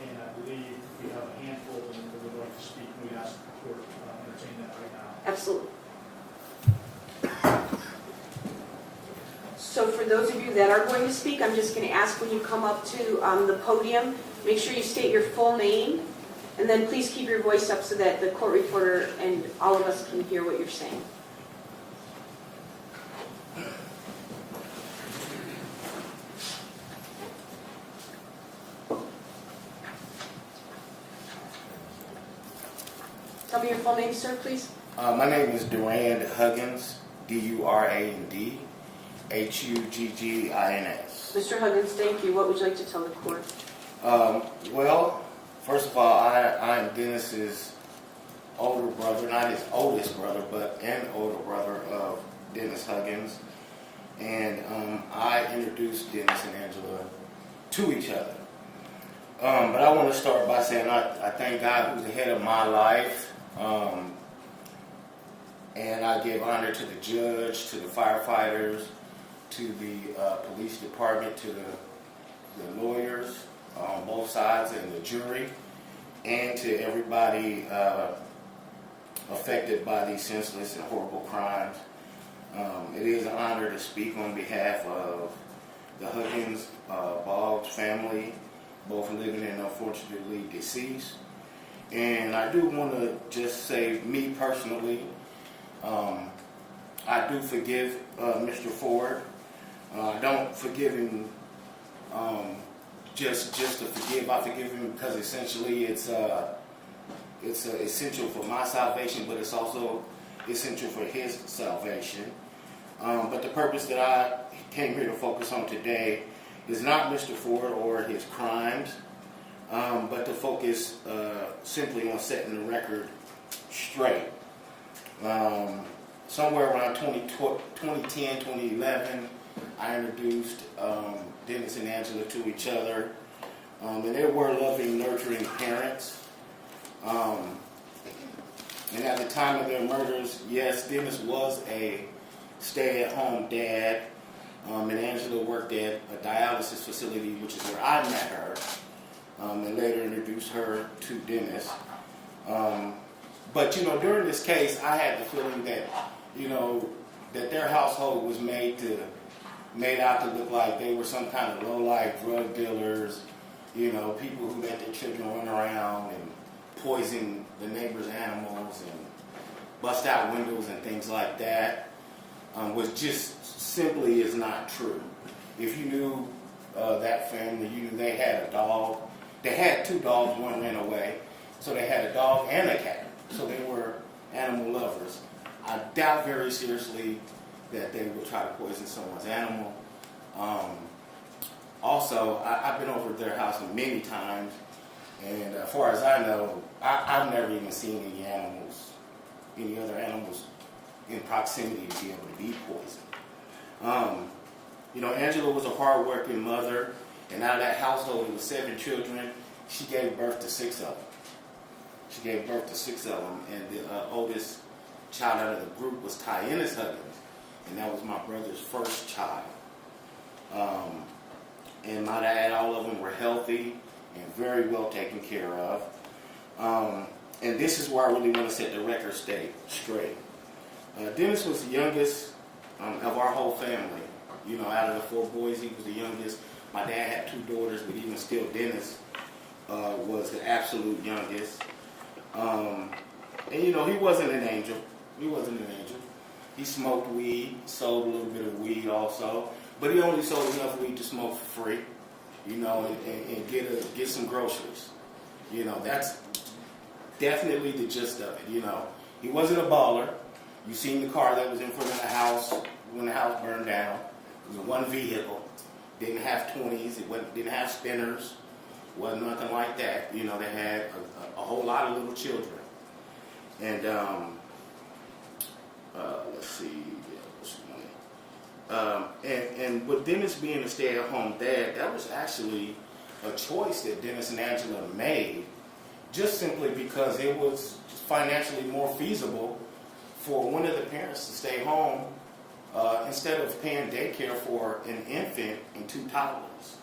And I believe we have a handful of them that would like to speak. We ask the court to entertain that right now. Absolutely. So for those of you that are going to speak, I'm just going to ask when you come up to the podium, make sure you state your full name, and then please keep your voice up so that the court reporter and all of us can hear what you're saying. Tell me your full name, sir, please. My name is Durand Huggins, D-U-R-A-N-D, H-U-G-G-I-N-S. Mr. Huggins, thank you. What would you like to tell the court? Well, first of all, I am Dennis's older brother, not his oldest brother, but an older brother of Dennis Huggins. And I introduced Dennis and Angela to each other. But I want to start by saying I thank God who's the head of my life. And I give honor to the judge, to the firefighters, to the police department, to the lawyers on both sides, and the jury, and to everybody affected by these senseless and horrible crimes. It is an honor to speak on behalf of the Huggins Boggs family, both living and unfortunately deceased. And I do want to just say, me personally, I do forgive Mr. Ford. I don't forgive him just to forgive. I forgive him because essentially it's essential for my salvation, but it's also essential for his salvation. But the purpose that I came here to focus on today is not Mr. Ford or his crimes, but to focus simply on setting the record straight. Somewhere around 2010, 2011, I introduced Dennis and Angela to each other, and they were loving, nurturing parents. And at the time of their murders, yes, Dennis was a stay-at-home dad, and Angela worked at a dialysis facility, which is where I met her, and later introduced her to Dennis. But, during this case, I had the feeling that, that their household was made out to look like they were some kind of low-life drug dealers, people who let their children run around and poison the neighbors' animals and bust out windows and things like that, was just simply is not true. If you knew that family, you knew they had a dog. They had two dogs, one ran away. So they had a dog and a cat. So they were animal lovers. I doubt very seriously that they would try to poison someone's animal. Also, I've been over at their house many times, and as far as I know, I've never even seen any other animals in proximity to be able to be poisoned. Angela was a hard-working mother, and out of that household, with 7 children, she gave birth to 6 of them. And the oldest child out of the group was Tyennis Huggins, and that was my brother's first child. And might I add, all of them were healthy and very well taken care of. And this is where I really want to set the record straight. Dennis was the youngest of our whole family. Out of the 4 boys, he was the youngest. My dad had 2 daughters, but even still, Dennis was the absolute youngest. And he wasn't an angel. He smoked weed, sold a little bit of weed also, but he only sold enough weed to smoke for free, and get some groceries. That's definitely the gist of it. He wasn't a baller. You seen the car that was in front of the house when the house burned down. It was one vehicle. Didn't have 20s. Didn't have spinners. Wasn't nothing like that. They had a whole lot of little children. And let's see. And with Dennis being a stay-at-home dad, that was actually a choice that Dennis and Angela made, just simply because it was financially more feasible for one of the parents to stay home instead of paying daycare for an infant and 2 toddlers.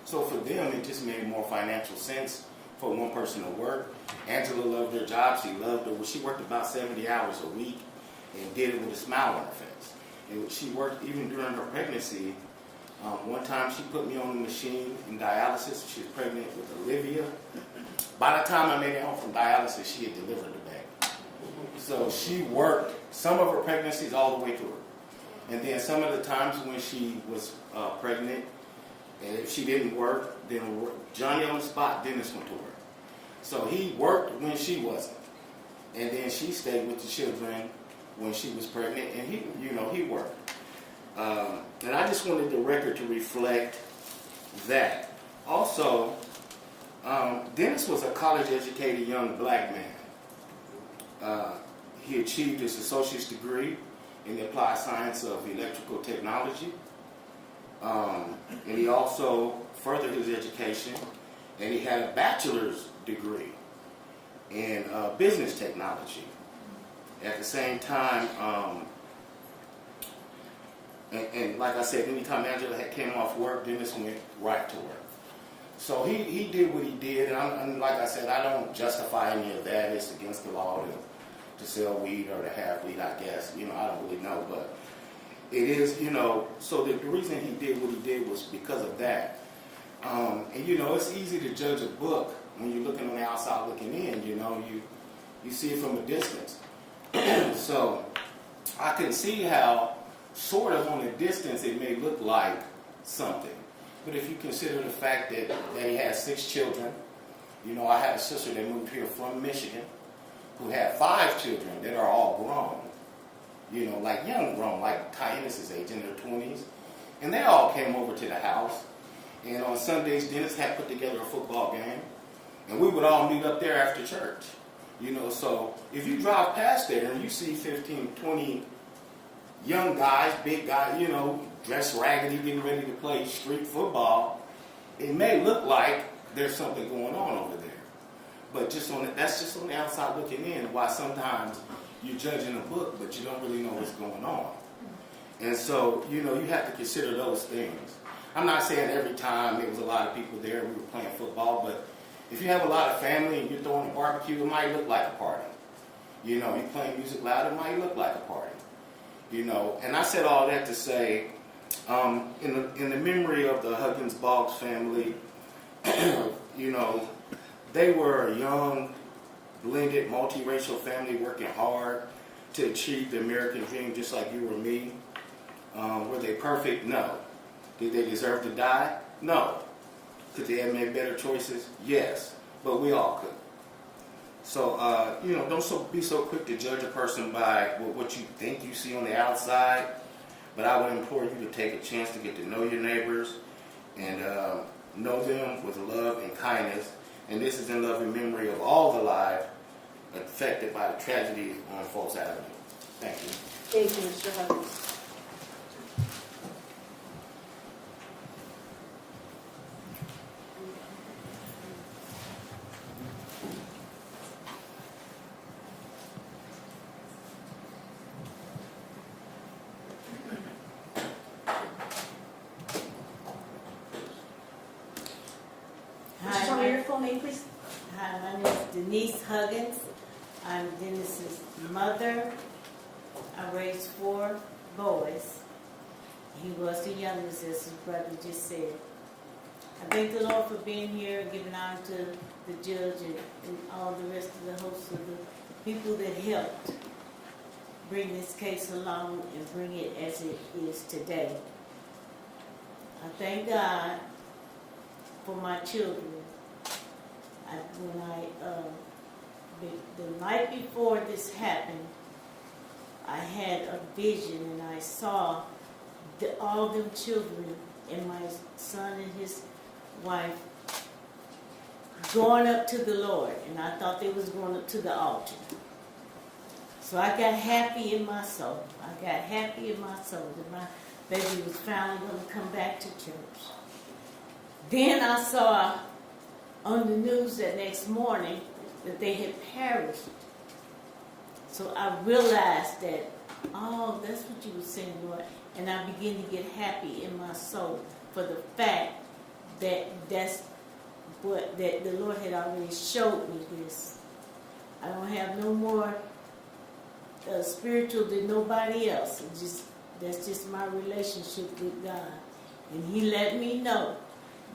So for them, it just made more financial sense for one person to work. Angela loved her job. She loved her. She worked about 70 hours a week and did it with a smile on her face. And she worked even during her pregnancy. One time she put me on the machine in dialysis. She was pregnant with Olivia. By the time I made it home from dialysis, she had delivered the baby. So she worked some of her pregnancies all the way through. And then some of the times when she was pregnant, and if she didn't work, then Johnny on the spot, Dennis went to work. So he worked when she wasn't. And then she stayed with the children when she was pregnant, and he worked. And I just wanted the record to reflect that. Also, Dennis was a college-educated young black man. He achieved his associate's degree in the applied science of electrical technology. And he also furthered his education, and he had a bachelor's degree in business technology. At the same time, and like I said, anytime Angela came off work, Dennis went right to work. So he did what he did, and like I said, I don't justify any of that. It's against the law to sell weed or to have weed, I guess. I don't really know, but it is, so the reason he did what he did was because of that. And it's easy to judge a book when you're looking on the outside looking in, you see it from a distance. So I can see how sort of on a distance it may look like something. But if you consider the fact that he has 6 children, I had a sister that moved here from Michigan who had 5 children that are all grown, like young grown, like Ty Ennis's age, in their 20s. And they all came over to the house. And on Sundays, Dennis had put together a football game. And we would all meet up there after church. So if you drive past there and you see 15, 20 young guys, big guys, dressed raggedy, getting ready to play street football, it may look like there's something going on over there. But that's just on the outside looking in, why sometimes you're judging a book, but you don't really know what's going on. And so, you have to consider those things. I'm not saying every time there was a lot of people there, we were playing football, but if you have a lot of family and you're throwing a barbecue, it might look like a party. You're playing music loud, it might look like a party. And I said all that to say, in the memory of the Huggins-Boggs family, they were a young, blended, multiracial family working hard to achieve the American dream just like you or me. Were they perfect? No. Did they deserve to die? No. Could they have made better choices? Yes. But we all could. So, don't be so quick to judge a person by what you think you see on the outside. But I would implore you to take a chance to get to know your neighbors and know them with love and kindness. And this is in love and memory of all the lives affected by the tragedy on Falls Avenue. Thank you. Thank you, Mr. Huggins. Hi, Tell me your full name, please. Hi, my name is Denise Huggins. I'm Dennis's mother. I raised 4 boys. He was the youngest, as his brother just said. I thank the Lord for being here and giving honor to the judge and all the rest of the hosts of the people that helped bring this case along and bring it as it is today. I thank God for my children. The night before this happened, I had a vision and I saw all them children and my son and his wife going up to the Lord, and I thought they was going up to the altar. So I got happy in my soul. I got happy in my soul that my baby was finally going to come back to church. Then I saw on the news that next morning that they had perished. So I realized that, oh, that's what you were saying, Lord. and I begin to get happy in my soul for the fact that that's what that the Lord had already showed me this. I don't have no more spiritual than nobody else. That's just my relationship with God. And He let me know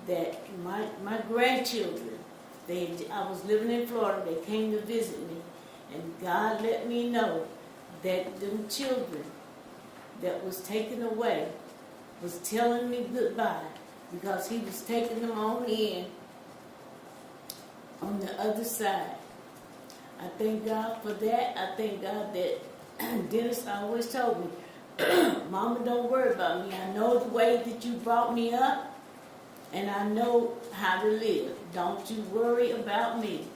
that my grandchildren, I was living in Florida, they came to visit me, and God let me know that them children that was taken away was telling me goodbye because He was taking them on in on the other side. I thank God for that. I thank God that Dennis always told me, Mama, don't worry about me. I know the way that you brought me up, and I know how to live. Don't you worry about me.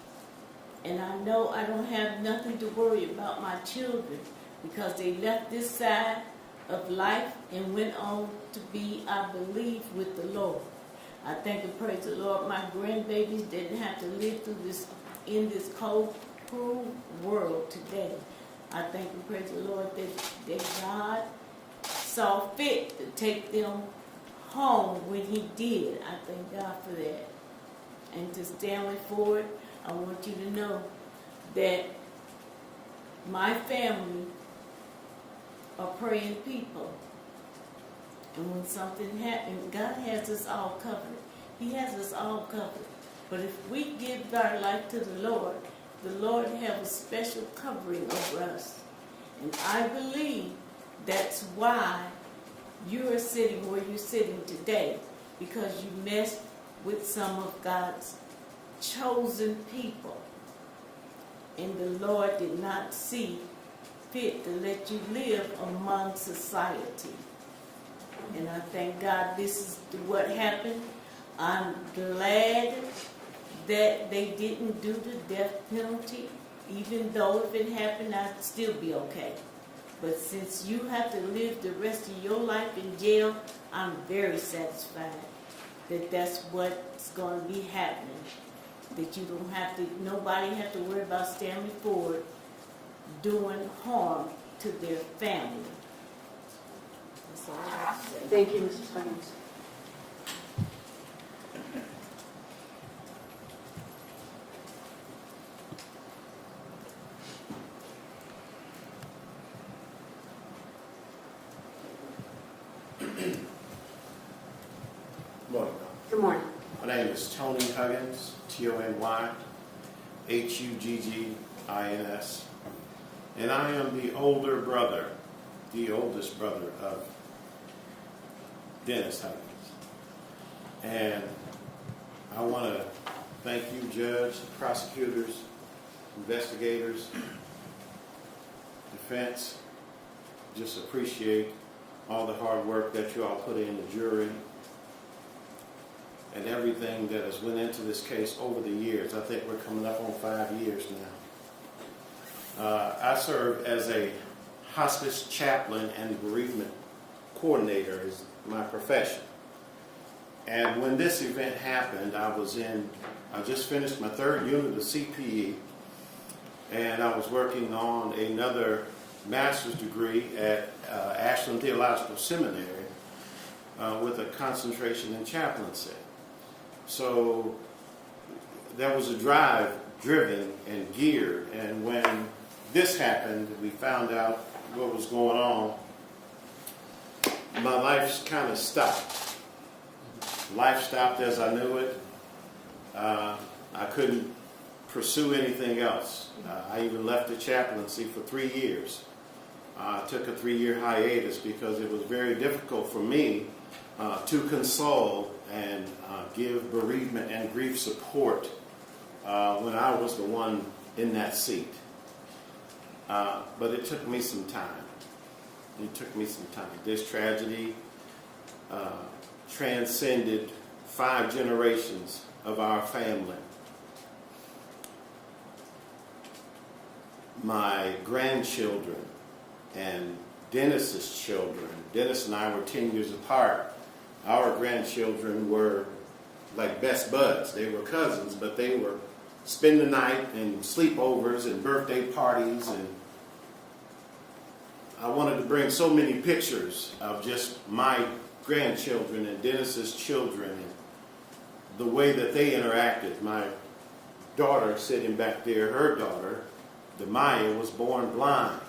And I know I don't have nothing to worry about my children because they left this side of life and went on to be, I believe, with the Lord. I thank and praise the Lord. My grandbabies didn't have to live through this in this cold, cruel world today. I thank and praise the Lord that God saw fit to take them home when He did. I thank God for that. And to Stanley Ford, I want you to know that my family are praying people. And when something happens, God has us all covered. He has us all covered. But if we give our life to the Lord have a special covering over us. And I believe that's why you are sitting where you're sitting today, because you messed with some of God's chosen people. And the Lord did not see fit to let you live among society. And I thank God this is what happened. I'm glad that they didn't do the death penalty. Even though if it happened, I'd still be okay. But since you have to live the rest of your life in jail, I'm very satisfied that that's what's going to be happening. That you don't have to, nobody have to worry about Stanley Ford doing harm to their family. That's all I have to say. Thank you, Mrs. Huggins. Morning. Good morning. My name is Tony Huggins, Tony Huggins, and I am the older brother, the oldest brother of Dennis Huggins. And I want to thank you, judge, prosecutors, investigators, defense. Just appreciate all the hard work that you all put in, the jury, and everything that has went into this case over the years. I think we're coming up on 5 years now. I serve as a hospice chaplain and bereavement coordinator is my profession. And when this event happened, I just finished my 3rd unit of CPE, and I was working on another master's degree at Akron Theological Seminary with a concentration in chaplaincy. So there was a drive driven and geared, and when this happened, we found out what was going on. My life kind of stopped. Life stopped as I knew it. I couldn't pursue anything else. I even left the chaplaincy for 3 years. I took a 3-year hiatus because it was very difficult for me to console and give bereavement and grief support when I was the one in that seat. But it took me some time. It took me some time. This tragedy transcended 5 generations of our family. My grandchildren and Dennis's children. Dennis and I were 10 years apart. Our grandchildren were like best buds. They were cousins, but they were spend the night and sleepovers and birthday parties, and I wanted to bring so many pictures of just my grandchildren and Dennis's children and the way that they interacted. My daughter sitting back there, her daughter, Demaya, was born blind.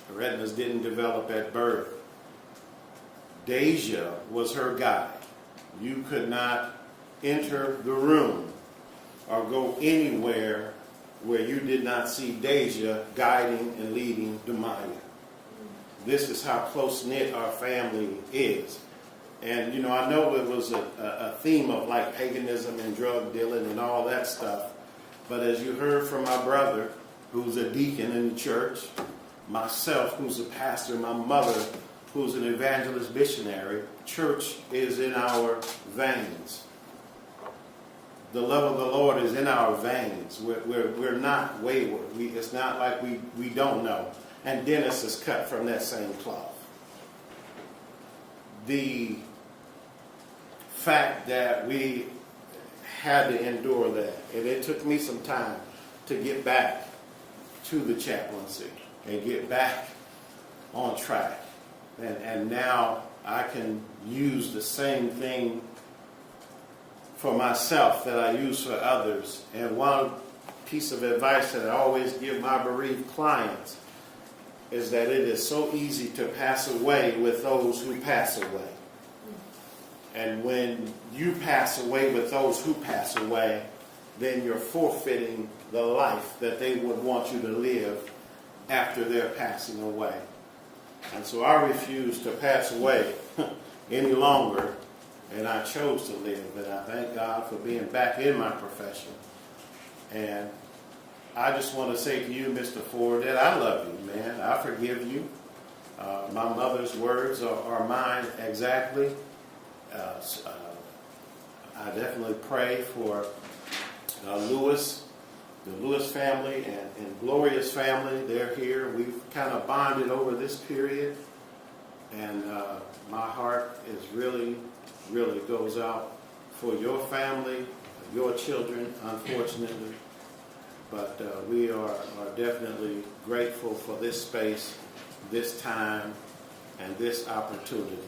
Her retinas didn't develop at birth. Deja was her guide. You could not enter the room or go anywhere where you did not see Deja guiding and leading Demaya. This is how close-knit our family is. And, you know, I know it was a theme of like paganism and drug dealing and all that stuff. But as you heard from my brother, who's a deacon in the church, myself, who's a pastor, my mother, who's an evangelist missionary, church is in our veins. The love of the Lord is in our veins. We're not wayward. It's not like we don't know. And Dennis is cut from that same cloth. The fact that we had to endure that, and it took me some time to get back to the chaplaincy and get back on track. And now I can use the same thing for myself that I use for others. And one piece of advice that I always give my bereaved clients is that it is so easy to pass away with those who pass away. And when you pass away with those who pass away, then you're forfeiting the life that they would want you to live after they're passing away. And so I refuse to pass away any longer, and I chose to live. And I thank God for being back in my profession. And I just want to say to you, Mr. Ford, that I love you, man. I forgive you. My mother's words are mine exactly. I definitely pray for Lewis, the Lewis family, and Gloria's family. They're here. We've kind of bonded over this period. And my heart is really goes out for your family, your children, unfortunately. But we are definitely grateful for this space, this time, and this opportunity.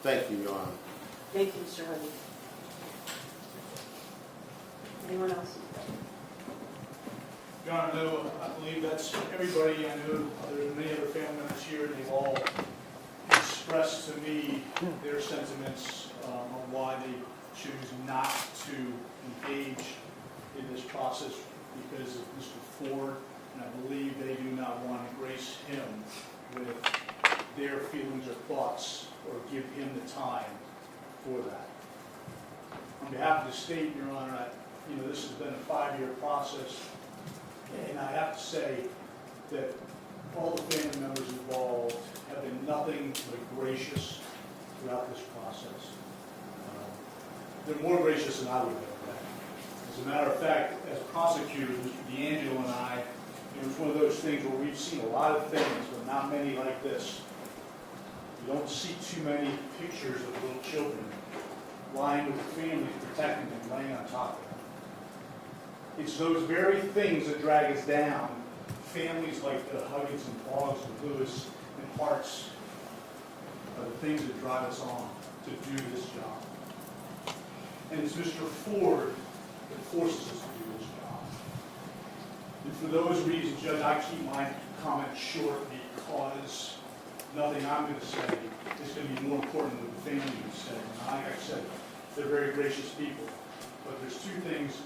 Thank you, Your Honor. Thank you, Mr. Huddy. Anyone else? Your Honor, I believe that's everybody. I know there are many other family members here, and they've all expressed to me their sentiments on why they choose not to engage in this process because of Mr. Ford, and I believe they do not want to grace him with their feelings or thoughts or give him the time for that. On behalf of the state, Your Honor, this has been a 5-year process, and I have to say that all the family members involved have been nothing but gracious throughout this process. They're more gracious than I would have been. As a matter of fact, as prosecutors, Mr. D'Angelo and I, it's one of those things where we've seen a lot of things, but not many like this. You don't see too many pictures of little children lying with the family, protecting them, laying on top of them. It's those very things that drag us down. Families like the Huggins and Boggs and Lewis and Harts are the things that drive us on to do this job. And it's Mr. Ford that forces us to do this job. And for those reasons, Judge, I keep my comments short because nothing I'm going to say is going to be more important than the family is saying. Like I said, they're very gracious people. But there's two things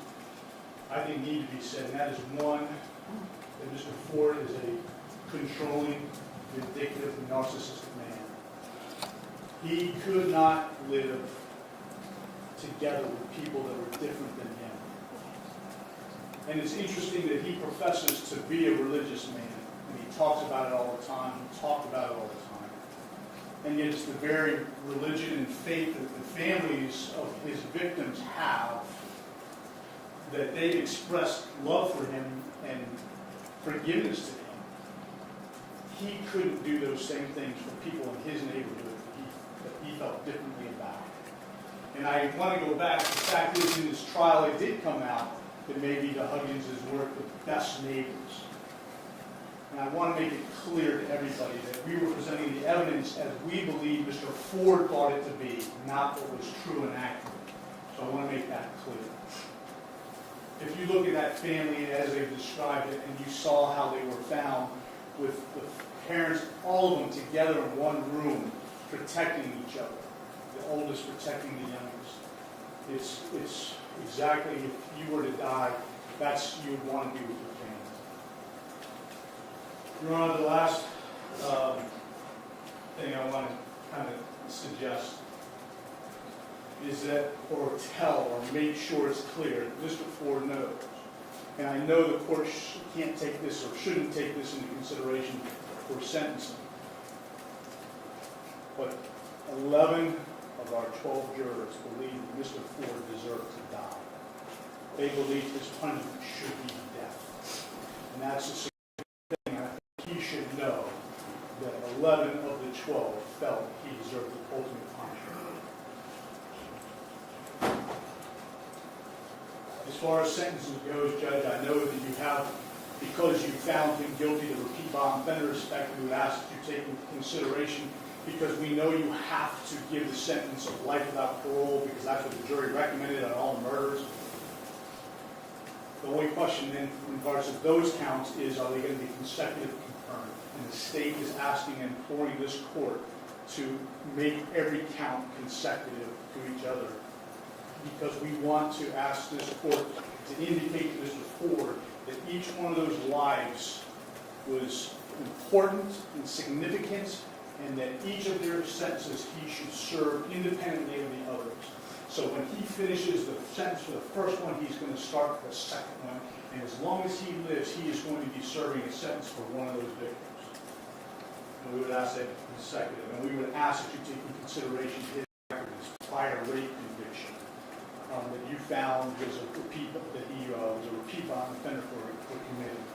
I think need to be said, and that is one, that Mr. Ford is a controlling, vindictive, narcissistic man. He could not live together with people that were different than him. And it's interesting that he professes to be a religious man, and he talks about it all the time, he talked about it all the time. And yet it's the very religion and faith that the families of his victims have, that they've expressed love for him and forgiveness to him. He couldn't do those same things for people in his neighborhood that he felt differently about. And I want to go back. The fact is, in this trial, it did come out that maybe the Hugginses weren't the best neighbors. And I want to make it clear to everybody that we were presenting the evidence as we believe Mr. Ford thought it to be, not what was true and accurate. So I want to make that clear. If you look at that family as they've described it, and you saw how they were found with the parents, all of them together in one room, protecting each other, the oldest protecting the youngest. It's exactly, if you were to die, that's you would want to be with your family. Your Honor, the last thing I want to kind of suggest is that, or tell, or make sure it's clear that Mr. Ford knows, and I know the court can't take this or shouldn't take this into consideration for sentencing, but 11 of our 12 jurors believe that Mr. Ford deserved to die. They believe his punishment should be death. And that's the thing I think he should know, that 11 of the 12 felt he deserved the ultimate punishment. As far as sentencing goes, Judge, I know that you have, because you found him guilty of repeat violent offender respect, we would ask that you take into consideration, because we know you have to give the sentence of life without parole, because that's what the jury recommended on all the murders. The only question then in regards to those counts is, are they going to be consecutive concurrent? And the state is asking and imploring this court to make every count consecutive to each other, because we want to ask this court to indicate to Mr. Ford that each one of those lives was important and significant, and that each of their sentences he should serve independently of the others. So when he finishes the sentence for the first one, he's going to start the second one, and as long as he lives, he is going to be serving a sentence for one of those victims. And we would ask that consecutive, and we would ask that you take into consideration his record, his prior rape conviction, that you found was a repeat, that he was a repeat violent offender for committing.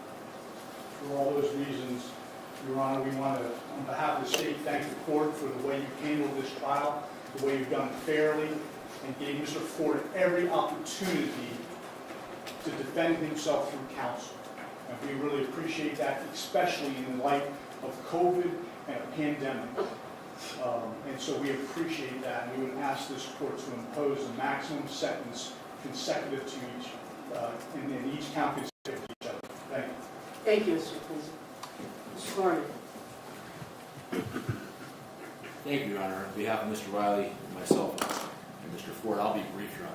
For all those reasons, Your Honor, we want to, on behalf of the state, thank the court for the way you handled this trial, the way you've done it fairly, and gave Mr. Ford every opportunity to defend himself through counsel. And we really appreciate that, especially in the light of COVID and a pandemic. And so we appreciate that, and we would ask this court to impose a maximum sentence consecutive to each, and each count consecutive to each other. Thank you. Thank you, Mr. Quincy. Mr. Gorman. Thank you, Your Honor. On behalf of Mr. Riley, myself, and Mr. Ford, I'll be brief, Your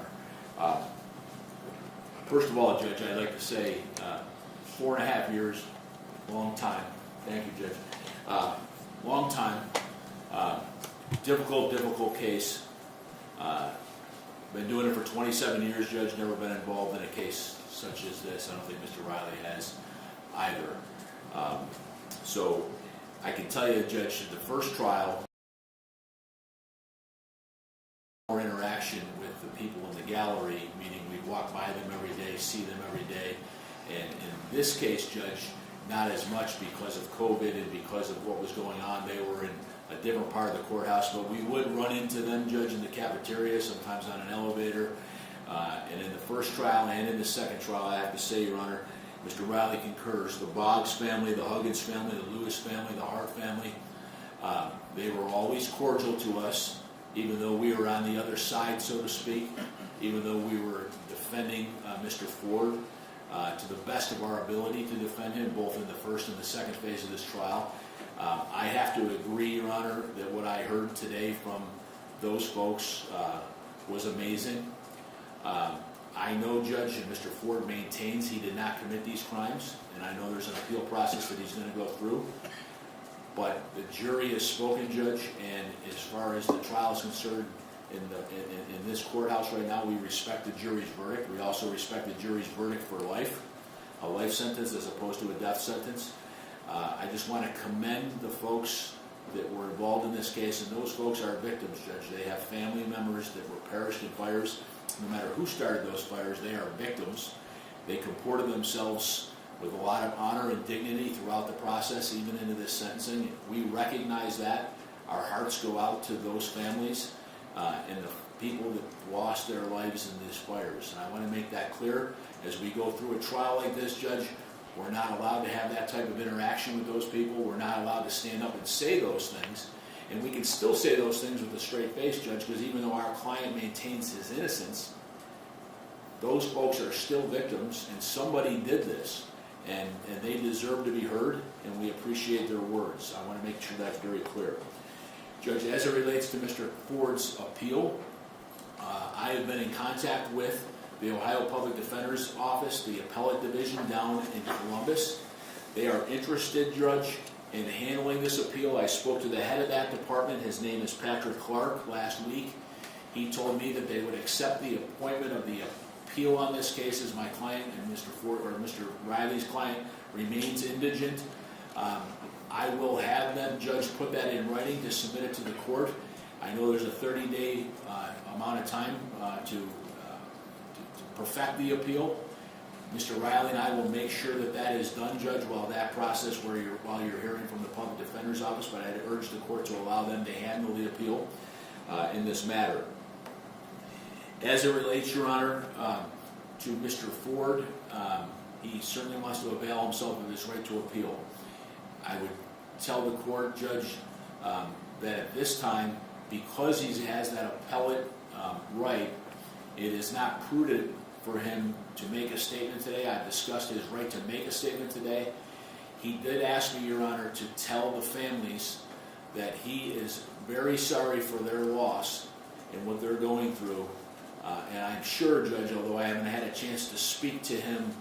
Honor. First of all, Judge, I'd like to say 4.5 years, long time. Thank you, Judge. Long time. Difficult case. Been doing it for 27 years, Judge. Never been involved in a case such as this. I don't think Mr. Riley has either. So I can tell you, Judge, the first trial, more interaction with the people in the gallery, meaning we walk by them every day, see them every day. And in this case, Judge, not as much because of COVID and because of what was going on. They were in a different part of the courthouse, but we would run into them, Judge, in the cafeteria, sometimes on an elevator. And in the first trial and in the second trial, I have to say, Your Honor, Mr. Riley concurs. The Boggs family, the Huggins family, the Lewis family, the Hart family, they were always cordial to us, even though we were on the other side, so to speak, even though we were defending Mr. Ford to the best of our ability to defend him, both in the first and the second phase of this trial. I have to agree, Your Honor, that what I heard today from those folks was amazing. I know, Judge, and Mr. Ford maintains he did not commit these crimes, and I know there's an appeal process that he's going to go through. But the jury has spoken, Judge, and as far as the trial is concerned, in this courthouse right now, we respect the jury's verdict. We also respect the jury's verdict for life, a life sentence as opposed to a death sentence. I just want to commend the folks that were involved in this case, and those folks are victims, Judge. They have family members that were perished in fires. No matter who started those fires, they are victims. They comported themselves with a lot of honor and dignity throughout the process, even into this sentencing. We recognize that. Our hearts go out to those families and the people that lost their lives in these fires. And I want to make that clear as we go through a trial like this, Judge. We're not allowed to have that type of interaction with those people. We're not allowed to stand up and say those things. And we can still say those things with a straight face, Judge, because even though our client maintains his innocence, those folks are still victims, and somebody did this, and they deserve to be heard, and we appreciate their words. I want to make sure that's very clear. Judge, as it relates to Mr. Ford's appeal, I have been in contact with the Ohio Public Defender's Office, the Appellate Division down in Columbus. They are interested, Judge, in handling this appeal. I spoke to the head of that department. His name is Patrick Clark last week. He told me that they would accept the appointment of the appeal on this case as my client and Mr. Ford, or Mr. Riley's client remains indigent. I will have them, Judge, put that in writing to submit it to the court. I know there's a 30-day amount of time to perfect the appeal. Mr. Riley and I will make sure that that is done, Judge, while you're hearing from the Public Defender's Office, but I'd urge the court to allow them to handle the appeal in this matter. As it relates, Your Honor, to Mr. Ford, he certainly wants to avail himself of his right to appeal. I would tell the court, Judge, that at this time, because he has that appellate right, it is not prudent for him to make a statement today. I've discussed his right to make a statement today. He did ask me, Your Honor, to tell the families that he is very sorry for their loss and what they're going through. And I'm sure, Judge, although I haven't had a chance to speak to him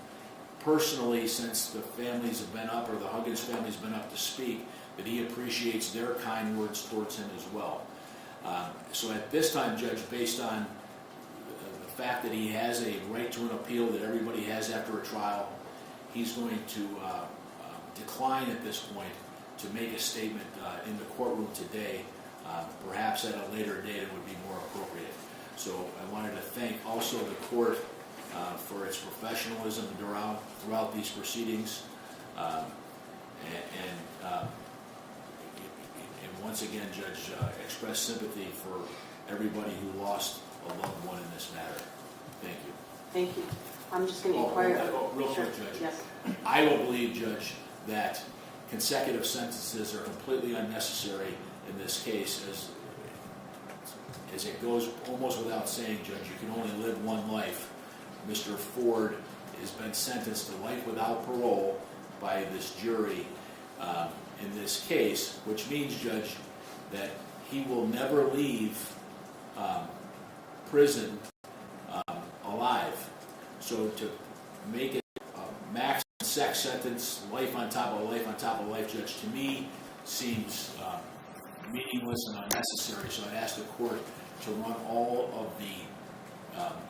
personally since the families have been up, or the Huggins family's been up to speak, that he appreciates their kind words towards him as well. So at this time, Judge, based on the fact that he has a right to an appeal that everybody has after a trial, he's going to decline at this point to make a statement in the courtroom today. Perhaps at a later date it would be more appropriate. So I wanted to thank also the court for its professionalism throughout these proceedings. And once again, Judge, express sympathy for everybody who lost a loved one in this matter. Thank you. Thank you. I'm just going to inquire. Real quick, Judge. Yes. I will believe, Judge, that consecutive sentences are completely unnecessary in this case, as it goes almost without saying, Judge, you can only live one life. Mr. Ford has been sentenced to life without parole by this jury in this case, which means, Judge, that he will never leave prison alive. So to make it a max sex sentence, life on top of life on top of life, Judge, to me seems meaningless and unnecessary. So I'd ask the court to run all of the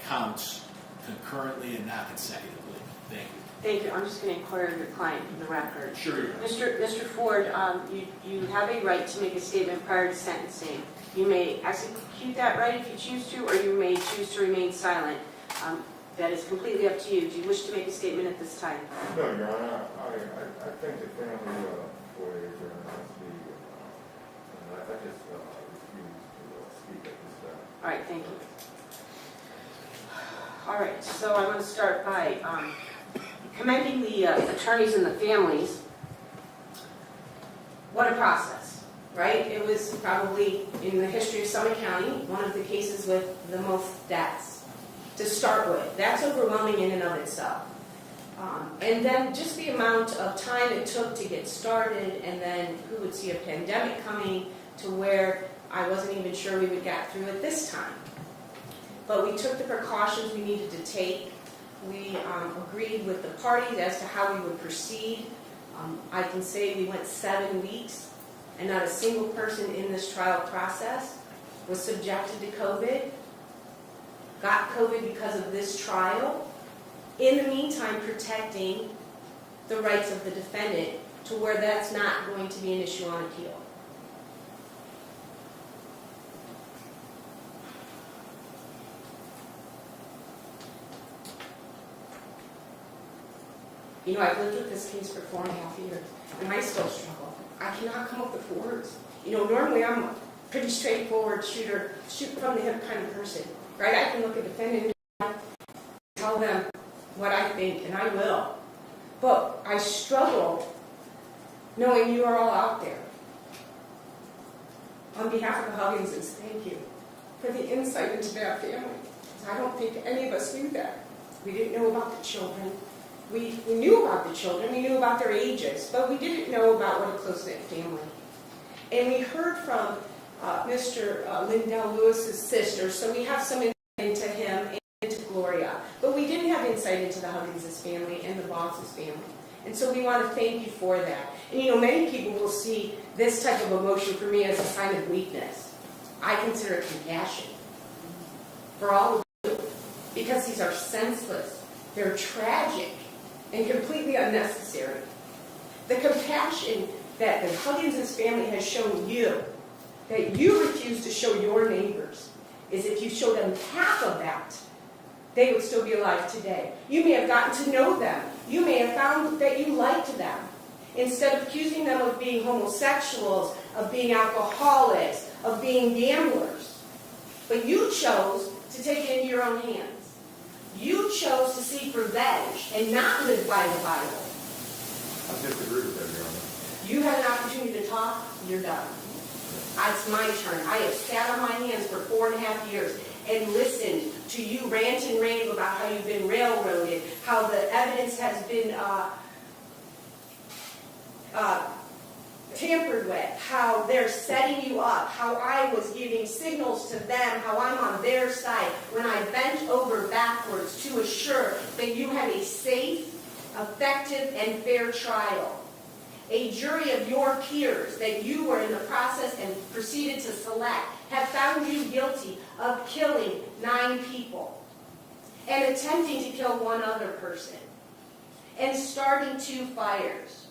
counts concurrently and not consecutively. Thank you. Thank you. I'm just going to inquire of your client for the record. Sure. Mr. Ford, you have a right to make a statement prior to sentencing. You may execute that right if you choose to, or you may choose to remain silent. That is completely up to you. Do you wish to make a statement at this time? No, Your Honor. I think the family for a I just refuse to speak at this time. All right, thank you. All right, so I'm going to start by commending the attorneys and the families. What a process, right? It was probably, in the history of Summit County, one of the cases with the most deaths to start with. That's overwhelming in and of itself. And then just the amount of time it took to get started, and then who would see a pandemic coming to where I wasn't even sure we would get through it this time. But we took the precautions we needed to take. We agreed with the parties as to how we would proceed. I can say we went 7 weeks, and not a single person in this trial process was subjected to COVID, got COVID because of this trial. In the meantime, protecting the rights of the defendant to where that's not going to be an issue on appeal. You know, I've lived with this case for 4.5 years, and I still struggle. I cannot come up with words. You know, normally I'm a pretty straightforward shoot from the hip kind of person, right? I can look at the defendant and tell them what I think, and I will. But I struggle knowing you are all out there. On behalf of the Hugginses, thank you for the insight into that family. I don't think any of us knew that. We didn't know about the children. We knew about the children, we knew about their ages, but we didn't know about what a close-knit family. And we heard from Mr. Lindell Lewis's sister, so we have some insight into him and into Gloria. But we didn't have insight into the Hugginses family and the Boggs' family. And so we want to thank you for that. And you know, many people will see this type of emotion for me as a sign of weakness. I consider it compassion for all of you, because these are senseless, they're tragic, and completely unnecessary. The compassion that the Hugginses family has shown you, that you refuse to show your neighbors, is if you show them half of that, they would still be alive today. You may have gotten to know them. You may have found that you liked them. Instead of accusing them of being homosexuals, of being alcoholics, of being gamblers. But you chose to take it into your own hands. You chose to seek revenge and not live by the Bible. I disagree with that, Your Honor. You had an opportunity to talk, you're done. It's my turn. I have sat on my hands for 4.5 years and listened to you rant and rave about how you've been railroaded, how the evidence has been tampered with, how they're setting you up, how I was giving signals to them, how I'm on their side, when I bent over backwards to assure that you had a safe, effective, and fair trial. A jury of your peers that you were in the process and proceeded to select have found you guilty of killing 9 people and attempting to kill 1 other person and starting 2 fires.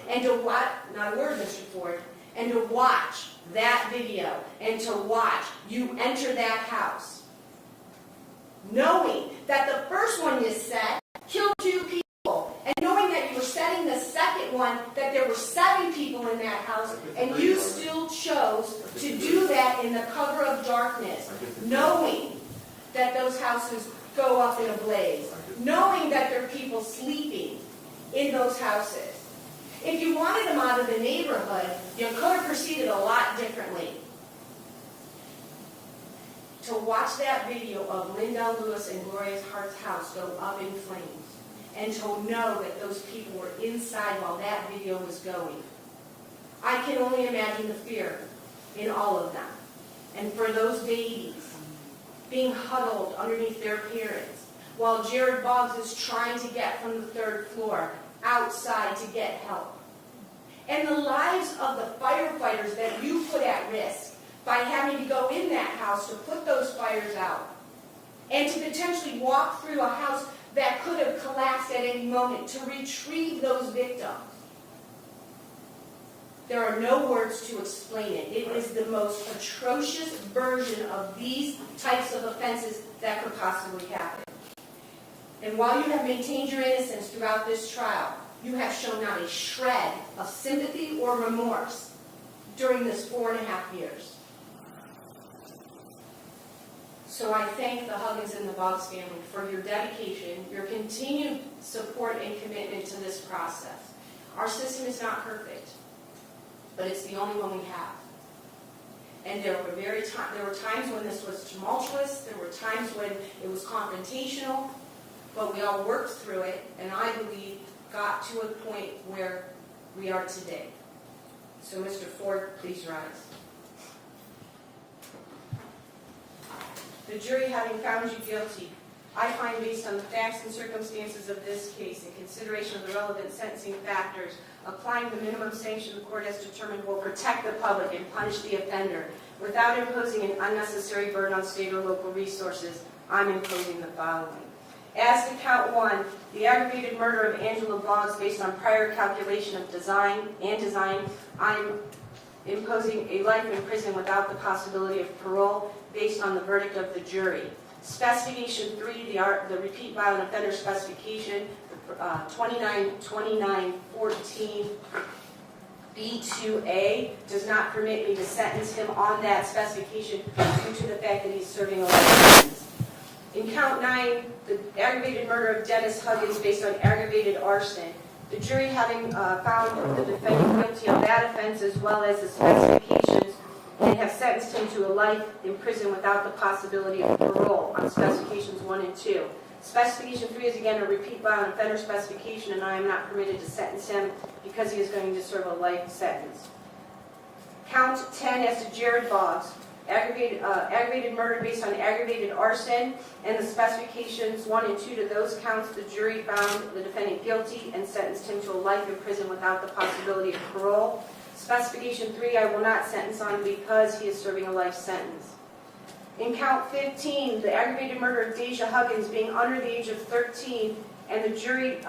And to watch, not a word, Mr. Ford, and to watch that video and to watch you enter that house, knowing that the first one you set killed 2 people, and knowing that you were setting the second one, that there were 7 people in that house, and you still chose to do that in the cover of darkness, knowing that those houses go up in a blaze, knowing that there are people sleeping in those houses. If you wanted them out of the neighborhood, you could have proceeded a lot differently. To watch that video of Lindell Lewis and Gloria Hart's house go up in flames, and to know that those people were inside while that video was going, I can only imagine the fear in all of them. And for those babies being huddled underneath their parents, while Jared Boggs is trying to get from the 3rd floor outside to get help. And the lives of the firefighters that you put at risk by having to go in that house to put those fires out, and to potentially walk through a house that could have collapsed at any moment to retrieve those victims. There are no words to explain it. It is the most atrocious version of these types of offenses that could possibly happen. And while you have maintained your innocence throughout this trial, you have shown not a shred of sympathy or remorse during this 4.5 years. So I thank the Huggins and the Boggs family for your dedication, your continued support and commitment to this process. Our system is not perfect, but it's the only one we have. And there were times when this was tumultuous, there were times when it was confrontational, but we all worked through it, and I believe got to a point where we are today. So Mr. Ford, please rise. The jury, having found you guilty, I find, based on the facts and circumstances of this case, in consideration of the relevant sentencing factors, applying the minimum sanction the court has determined will protect the public and punish the offender without imposing an unnecessary burden on state or local resources, I'm imposing the following. As to count 1, the aggravated murder of Angela Boggs based on prior calculation of design, I'm imposing a life in prison without the possibility of parole based on the verdict of the jury. Specification 3, the repeat violent offender specification, 2914 B2A does not permit me to sentence him on that specification due to the fact that he's serving a life sentence. In count 9, the aggravated murder of Dennis Huggins based on aggravated arson, The jury, having found the defendant guilty of that offense as well as the specifications, and have sentenced him to a life in prison without the possibility of parole on specifications 1 and 2. Specification 3 is again a repeat violent offender specification, and I am not permitted to sentence him because he is going to serve a life sentence. Count 10 as to Jared Boggs, aggravated murder based on aggravated arson, and the specifications 1 and 2 to those counts, the jury found the defendant guilty and sentenced him to a life in prison without the possibility of parole. Specification 3 I will not sentence on because he is serving a life sentence. In count 15, the aggravated murder of Deja Huggins being under the age of 13, and the jury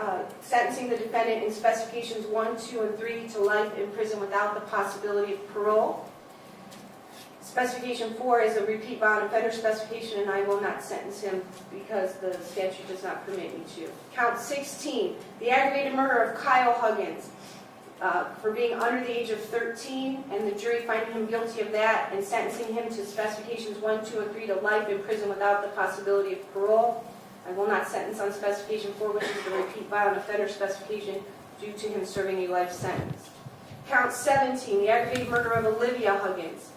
sentencing the defendant in specifications 1, 2, and 3 to life in prison without the possibility of parole. Specification 4 is a repeat violent offender specification, and I will not sentence him because the statute does not permit me to. Count 16, the aggravated murder of Kyle Huggins for being under the age of 13, and the jury finding him guilty of that and sentencing him to specifications 1, 2, and 3 to life in prison without the possibility of parole. I will not sentence on specification 4, which is the repeat violent offender specification, due to him serving a life sentence. Count 17, the aggravated murder of Olivia Huggins,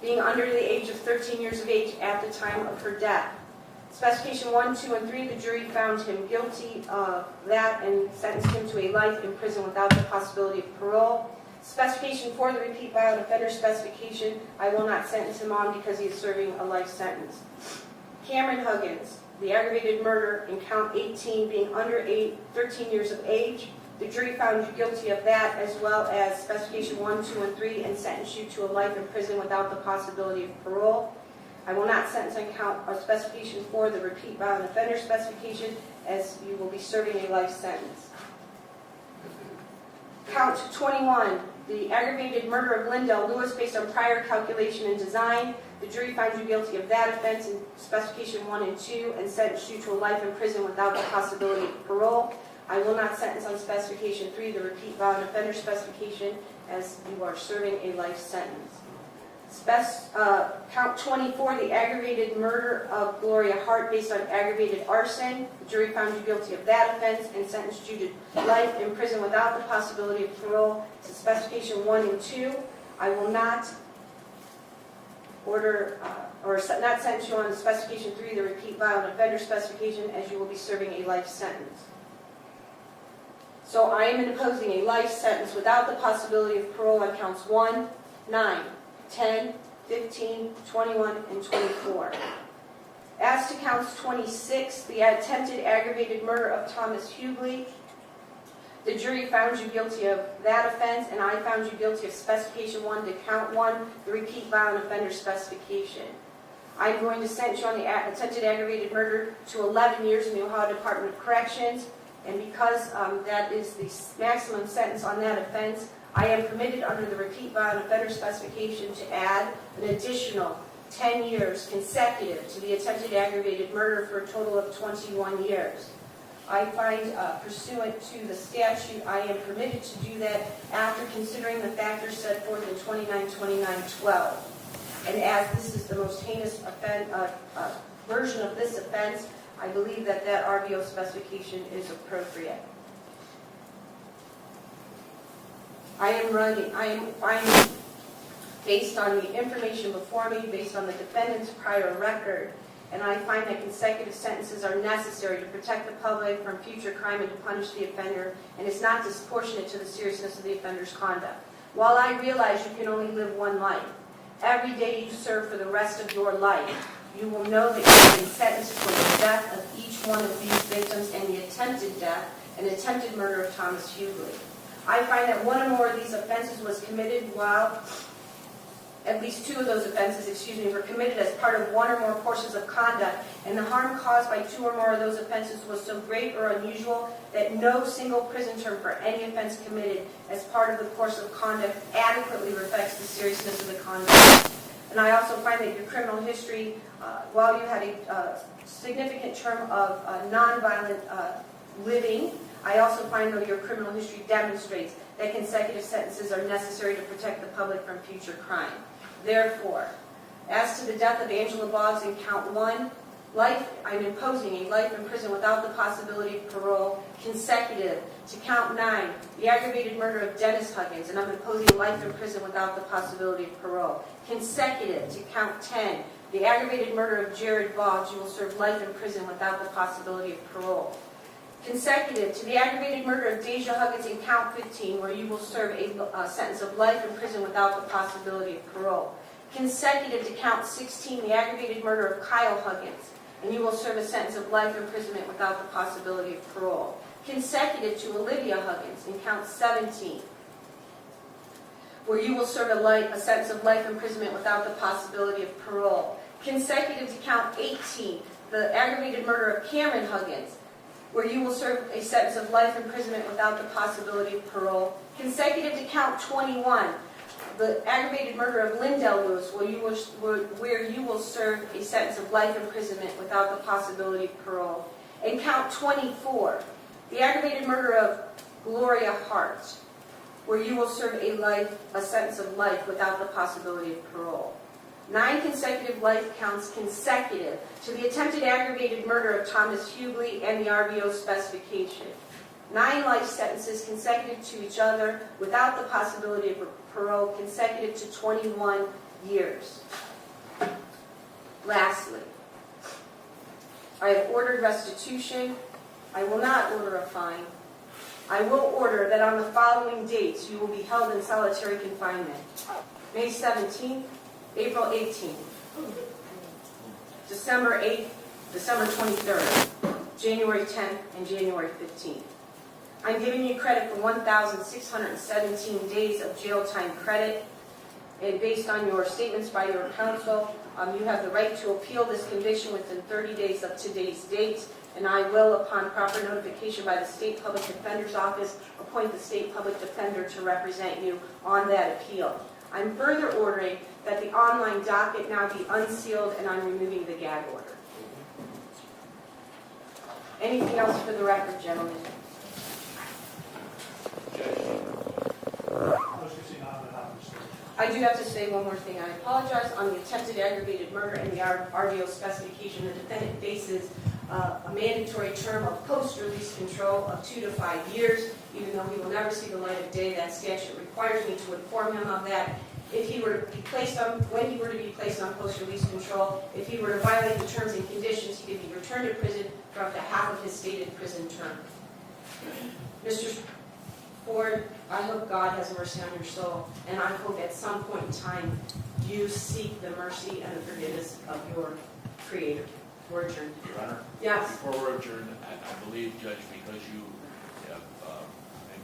being under the age of 13 years of age at the time of her death. Specification 1, 2, and 3, the jury found him guilty of that and sentenced him to a life in prison without the possibility of parole. Specification 4, the repeat violent offender specification, I will not sentence him on because he is serving a life sentence. Cameron Huggins, the aggravated murder in count 18, being under 13 years of age, the jury found you guilty of that as well as specification 1, 2, and 3 and sentenced you to a life in prison without the possibility of parole. I will not sentence on count specification 4, the repeat violent offender specification, as you will be serving a life sentence. Count 21, the aggravated murder of Lindell Lewis based on prior calculation and design. The jury found you guilty of that offense in specification 1 and 2 and sentenced you to a life in prison without the possibility of parole. I will not sentence on specification 3, the repeat violent offender specification, as you are serving a life sentence. Count 24, the aggravated murder of Gloria Hart based on aggravated arson. The jury found you guilty of that offense and sentenced you to life in prison without the possibility of parole to specification 1 and 2. I will not not sentence you on specification 3, the repeat violent offender specification, as you will be serving a life sentence. So I am imposing a life sentence without the possibility of parole on counts 1, 9, 10, 15, 21, and 24. As to counts 26, the attempted aggravated murder of Thomas Hughley, the jury found you guilty of that offense, and I found you guilty of specification 1 to count 1, the repeat violent offender specification. I'm going to sentence you on the attempted aggravated murder to 11 years in the Ohio Department of Corrections, and because that is the maximum sentence on that offense, I am permitted under the repeat violent offender specification to add an additional 10 years consecutive to the attempted aggravated murder for a total of 21 years. I find pursuant to the statute, I am permitted to do that after considering the factors set forth in 2929-12. And as this is the most heinous version of this offense, I believe that that RVO specification is appropriate. I am based on the information before me, based on the defendant's prior record, and I find that consecutive sentences are necessary to protect the public from future crime and to punish the offender, and is not disproportionate to the seriousness of the offender's conduct. While I realize you can only live one life, every day you serve for the rest of your life, you will know that you have been sentenced for the death of each one of these victims and the attempted death and attempted murder of Thomas Hughley. I find that one or more of these offenses was committed while, at least 2 of those offenses, were committed as part of 1 or more courses of conduct, and the harm caused by 2 or more of those offenses was so great or unusual that no single prison term for any offense committed as part of the course of conduct adequately reflects the seriousness of the conduct. And I also find that your criminal history, while you had a significant term of nonviolent living, I also find that your criminal history demonstrates that consecutive sentences are necessary to protect the public from future crime. Therefore, as to the death of Angela Boggs in count 1, I'm imposing a life in prison without the possibility of parole, consecutive to count 9, the aggravated murder of Dennis Huggins, and I'm imposing life in prison without the possibility of parole, consecutive to count 10, the aggravated murder of Jared Boggs, you will serve life in prison without the possibility of parole. Consecutive to the aggravated murder of Deja Huggins in count 15, where you will serve a sentence of life in prison without the possibility of parole. Consecutive to count 16, the aggravated murder of Kyle Huggins, and you will serve a sentence of life imprisonment without the possibility of parole. Consecutive to Olivia Huggins in count 17, where you will serve a sentence of life imprisonment without the possibility of parole. Consecutive to count 18, the aggravated murder of Cameron Huggins, where you will serve a sentence of life imprisonment without the possibility of parole. Consecutive to count 21, the aggravated murder of Lindell Lewis, where you will serve a sentence of life imprisonment without the possibility of parole. And count 24, the aggravated murder of Gloria Hart, where you will serve a sentence of life without the possibility of parole. 9 consecutive life counts consecutive to the attempted aggravated murder of Thomas Hughley and the RBO specification. 9 life sentences consecutive to each other without the possibility of parole, consecutive to 21 years. Lastly, I have ordered restitution. I will not order a fine. I will order that on the following dates you will be held in solitary confinement. May 17th, April 18th, December 8th, December 23rd, January 10th, and January 15th. I'm giving you credit for 1,617 days of jail time credit, and based on your statements by your counsel, you have the right to appeal this conviction within 30 days of today's date, and I will, upon proper notification by the State Public Defender's Office, appoint the State Public Defender to represent you on that appeal. I'm further ordering that the online docket now be unsealed, and I'm removing the gag order. Anything else for the record, gentlemen? I do have to say one more thing. I apologize on the attempted aggravated murder and the RDO specification. The defendant faces a mandatory term of post-release control of 2 to 5 years, even though he will never see the light of day. That statute requires me to inform him of that. If he were to be placed on, when he were to be placed on post-release control, if he were to violate the terms and conditions, he could be returned to prison for up to half of his stated prison term. Mr. Ford, I hope God has mercy on your soul, and I hope at some point in time you seek the mercy and the forgiveness of your Creator. We're adjourned. Your Honor? Yes. Before we're adjourned, I believe, Judge, because you have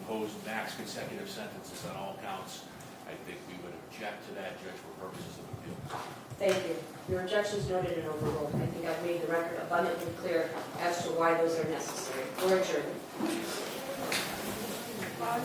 imposed max consecutive sentences on all counts, I think we would object to that, Judge, for purposes of appeal. Thank you. Your objections noted and overruled. I think I've made the record abundantly clear as to why those are necessary. We're adjourned. But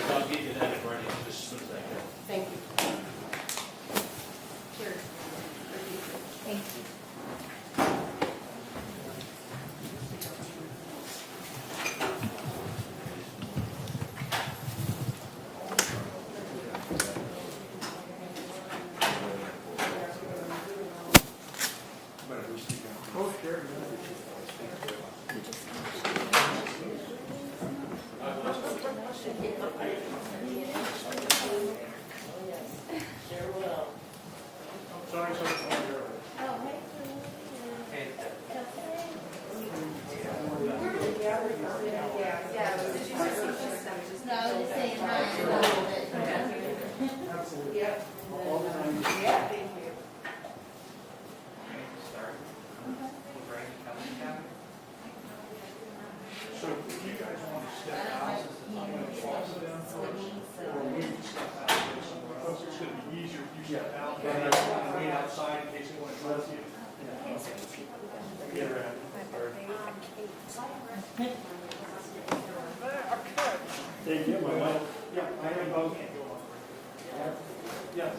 I'll get you that in writing just as soon as I can. Thank you. Here. Thank you. Oh, sure. Sorry, No, I was just saying hi. Absolutely. All the time. Yeah, thank you. So if you guys want to step out, I'm going to talk to them first, or we can step out. Because it's going to be easier if you step out, and I don't want to wait outside in case they want to dress you. Get around. Thank you, my wife. Yeah, I am both. Yes.